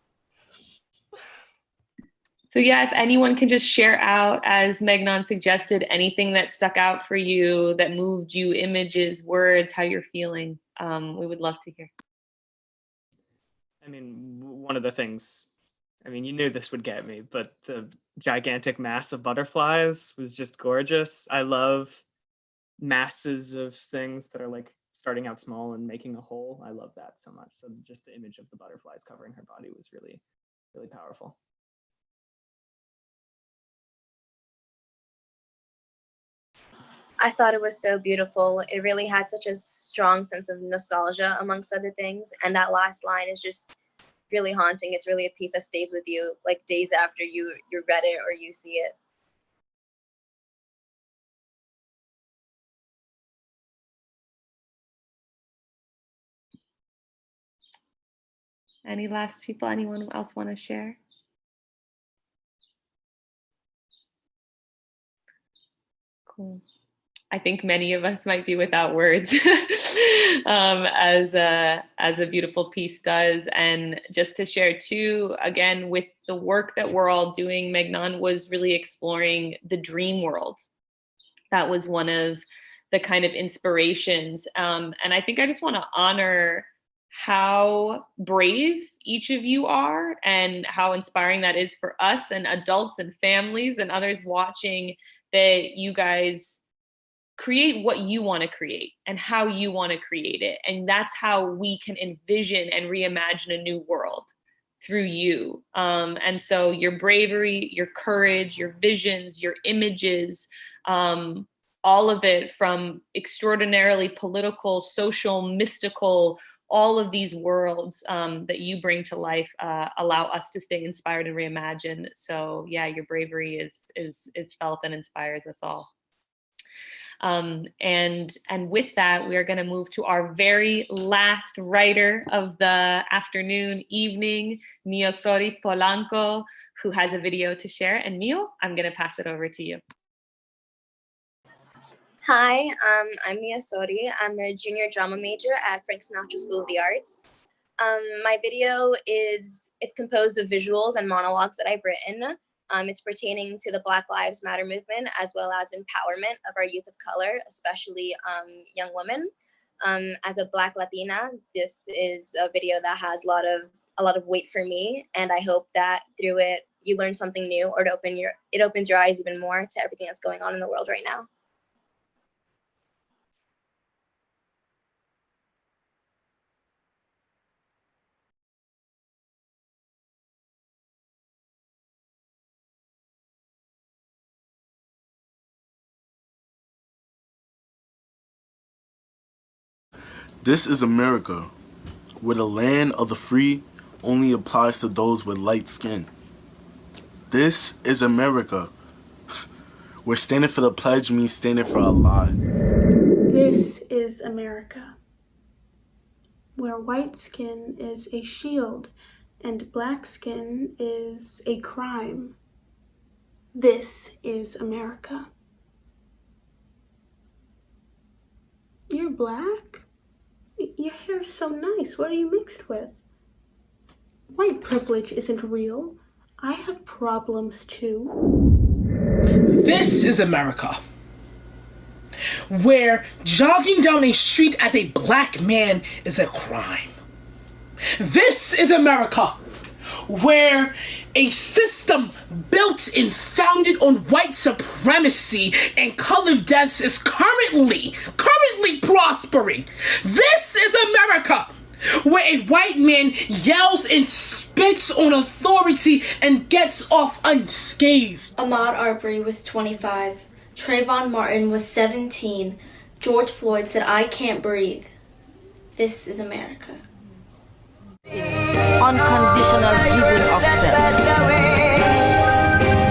S2: So yeah, if anyone can just share out, as Megnon suggested, anything that stuck out for you, that moved you, images, words, how you're feeling, we would love to hear.
S17: I mean, one of the things, I mean, you knew this would get me, but the gigantic mass of butterflies was just gorgeous. I love masses of things that are like starting out small and making a whole. I love that so much. So just the image of the butterflies covering her body was really, really powerful.
S18: I thought it was so beautiful. It really had such a strong sense of nostalgia amongst other things. And that last line is just really haunting. It's really a piece that stays with you like days after you read it or you see it.
S2: Any last people, anyone else want to share? Cool. I think many of us might be without words as a beautiful piece does. And just to share too, again, with the work that we're all doing, Megnon was really exploring the dream world. That was one of the kind of inspirations. And I think I just want to honor how brave each of you are and how inspiring that is for us and adults and families and others watching, that you guys create what you want to create and how you want to create it. And that's how we can envision and reimagine a new world, through you. And so your bravery, your courage, your visions, your images, all of it, from extraordinarily political, social, mystical, all of these worlds that you bring to life allow us to stay inspired and reimagine. So yeah, your bravery is felt and inspires us all. And with that, we are going to move to our very last writer of the afternoon, evening, Mio Sori Polanco, who has a video to share. And Mio, I'm going to pass it over to you.
S18: Hi, I'm Mia Sori. I'm a junior drama major at Frank Sinatra School of the Arts. My video it's composed of visuals and monologues that I've written. It's pertaining to the Black Lives Matter movement, as well as empowerment of our youth of color, especially young women. As a Black Latina, this is a video that has a lot of weight for me, and I hope that through it you learn something new, or it opens your eyes even more to everything that's going on in the world right now.
S11: This is America, where the land of the free only applies to those with light skin. This is America, where standing for the pledge means standing for a lie.
S12: This is America, where white skin is a shield and black skin is a crime. This is America. You're black? Your hair's so nice. What are you mixed with? White privilege isn't real. I have problems too.
S13: This is America, where jogging down a street as a black man is a crime. This is America, where a system built and founded on white supremacy and colored deaths is currently prospering. This is America, where a white man yells and spits on authority and gets off unscathed.
S24: Ahmaud Arbery was 25. Trayvon Martin was 17. George Floyd said, "I can't breathe." This is America.
S25: Unconditional giving of self.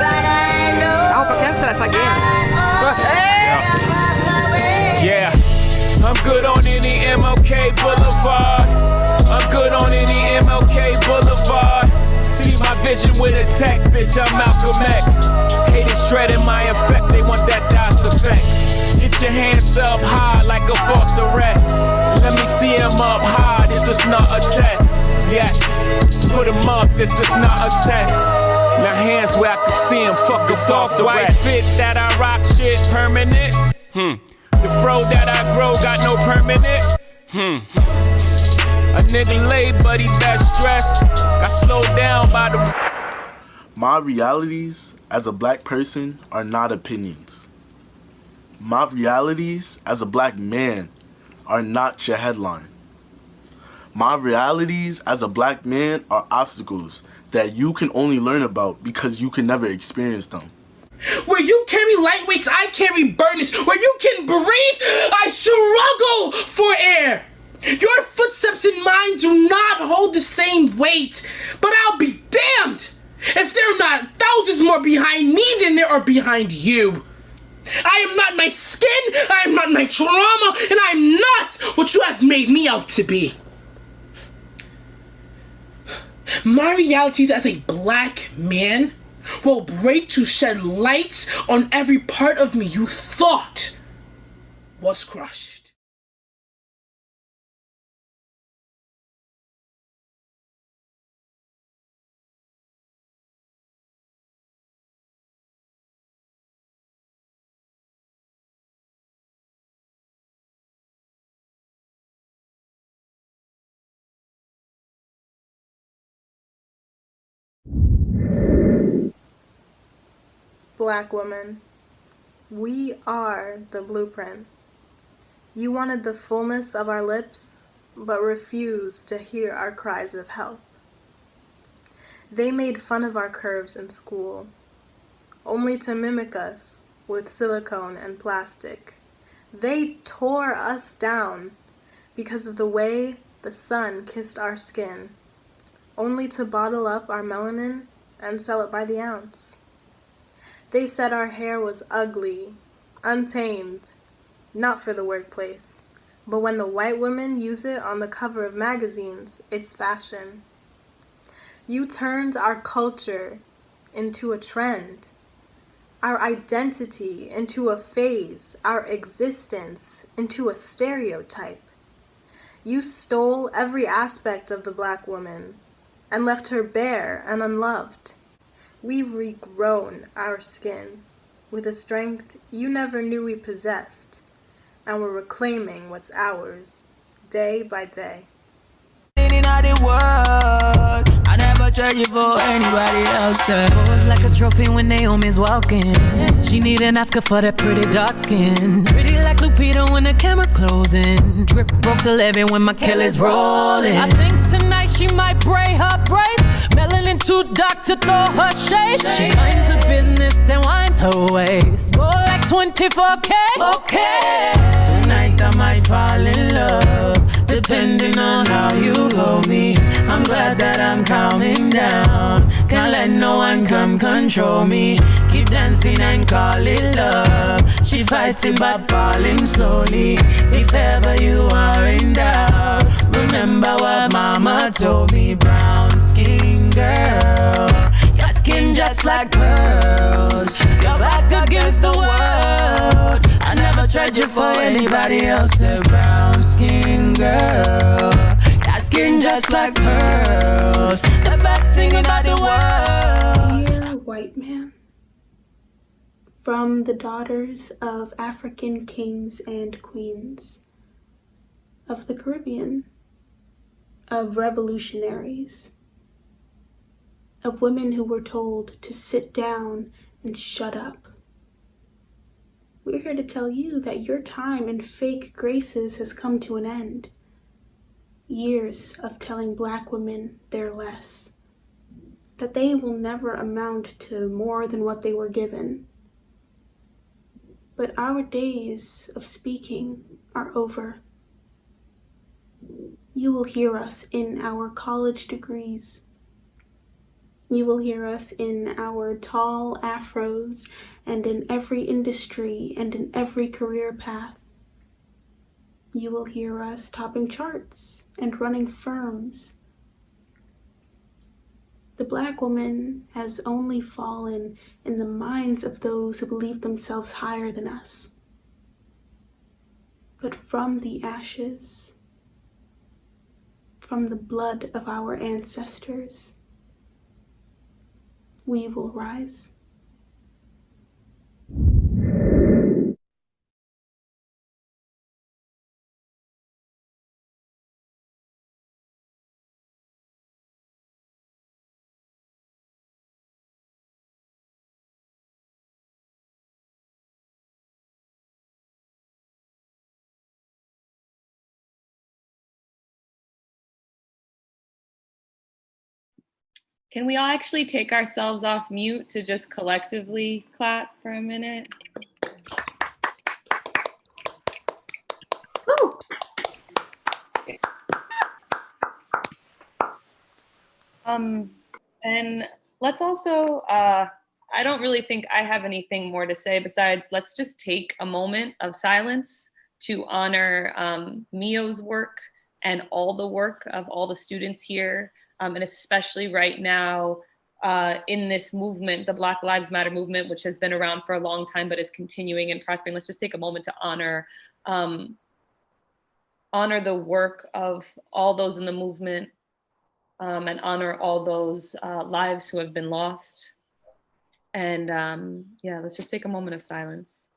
S25: I hope I can say that again.
S4: vision with a tech, bitch, I'm Malcolm X. Haters dreading my effect, they want that DOS effect. Get your hands up high like a false arrest. Let me see him up high, this is not a test. Yes, put him up, this is not a test. Now hands where I can see him, fuck a false arrest. White fit that I rock, shit permanent. The fro that I grow got no permanent. A nigga late, but he that stressed. Got slowed down by the...
S11: My realities as a black person are not opinions. My realities as a black man are not your headline. My realities as a black man are obstacles that you can only learn about because you can never experience them.
S13: Where you carry lightweights, I carry burdens. Where you can breathe, I struggle for air. Your footsteps and mine do not hold the same weight, but I'll be damned if there are not thousands more behind me than there are behind you. I am not my skin, I am not my trauma, and I am not what you have made me out to be. My realities as a black man will break to shed light on every part of me you thought was crushed.
S10: Black woman, we are the blueprint. You wanted the fullness of our lips, but refused to hear our cries of help. They made fun of our curves in school, only to mimic us with silicone and plastic. They tore us down because of the way the sun kissed our skin, only to bottle up our melanin and sell it by the ounce. They said our hair was ugly, untamed, not for the workplace, but when the white women use it on the cover of magazines, it's fashion. You turned our culture into a trend, our identity into a phase, our existence into a stereotype. You stole every aspect of the black woman and left her bare and unloved. We've regrown our skin with a strength you never knew we possessed, and we're reclaiming what's ours, day by day.
S14: I never trade you for anybody else. Pose like a trophy when Naomi's walking. She need an Oscar for that pretty dark skin. Pretty like Lupita when the camera's closing. Drip broke the levee when my Kelly's rolling. I think tonight she might braid her braids. Melanin too dark to throw her shade. She minds her business and winds her waist. Go like 24K. Okay. Tonight I might fall in love, depending on how you hold me. I'm glad that I'm calming down. Can't let no one come control me. Keep dancing and call it love. She fighting but falling slowly. If ever you are in doubt, remember what mama told me. Brown skin girl, your skin just like pearls. You're back against the world. I never tried you for anybody else. A brown skin girl, your skin just like pearls. The best thing about the world.
S12: Dear white man, from the daughters of African kings and queens, of the Caribbean, of revolutionaries, of women who were told to sit down and shut up. We're here to tell you that your time in fake graces has come to an end. Years of telling black women they're less, that they will never amount to more than what they were given. But our days of speaking are over. You will hear us in our college degrees. You will hear us in our tall afros and in every industry and in every career path. You will hear us topping charts and running firms. The Black woman has only fallen in the minds of those who believe themselves higher than us. But from the ashes, from the blood of our ancestors, we will rise.
S2: Can we all actually take ourselves off mute to just collectively clap for a minute? And let's also, I don't really think I have anything more to say besides let's just take a moment of silence to honor Mio's work and all the work of all the students here, and especially right now in this movement, the Black Lives Matter movement, which has been around for a long time but is continuing and prospering. Let's just take a moment to honor the work of all those in the movement, and honor all those lives who have been lost. And yeah, let's just take a moment of silence.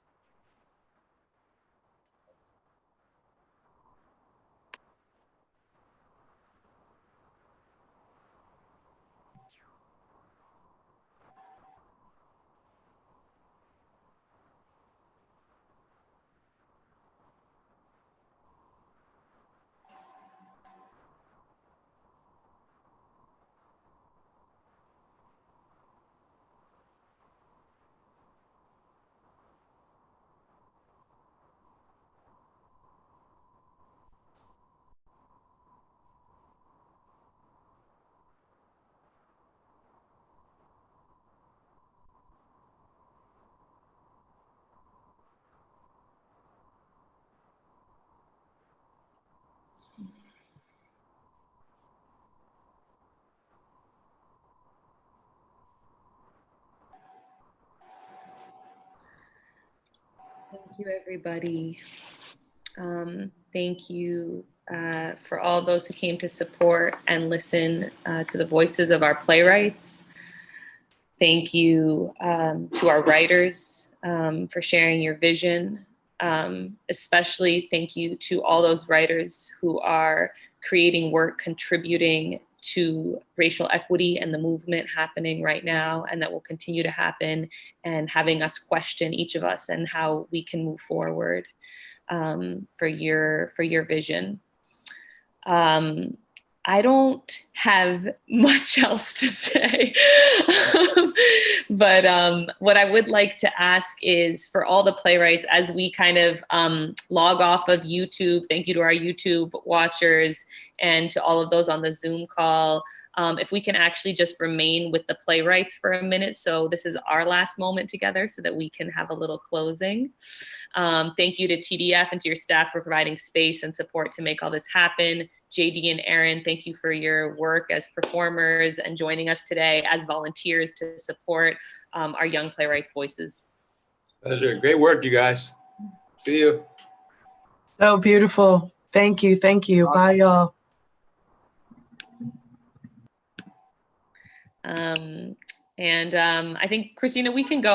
S2: Thank you, everybody. Thank you for all those who came to support and listen to the voices of our playwrights. Thank you to our writers for sharing your vision. Especially thank you to all those writers who are creating work contributing to racial equity and the movement happening right now and that will continue to happen, and having us question each of us and how we can move forward for your vision. I don't have much else to say, but what I would like to ask is for all the playwrights, as we kind of log off of YouTube, thank you to our YouTube watchers and to all of those on the Zoom call, if we can actually just remain with the playwrights for a minute. So this is our last moment together so that we can have a little closing. Thank you to TDF and to your staff for providing space and support to make all this happen. JD and Aaron, thank you for your work as performers and joining us today as volunteers to support our young playwrights' voices.
S8: Pleasure. Great work, you guys. See you.
S7: So beautiful. Thank you. Thank you. Bye, y'all.
S2: I think, Christina, we can go.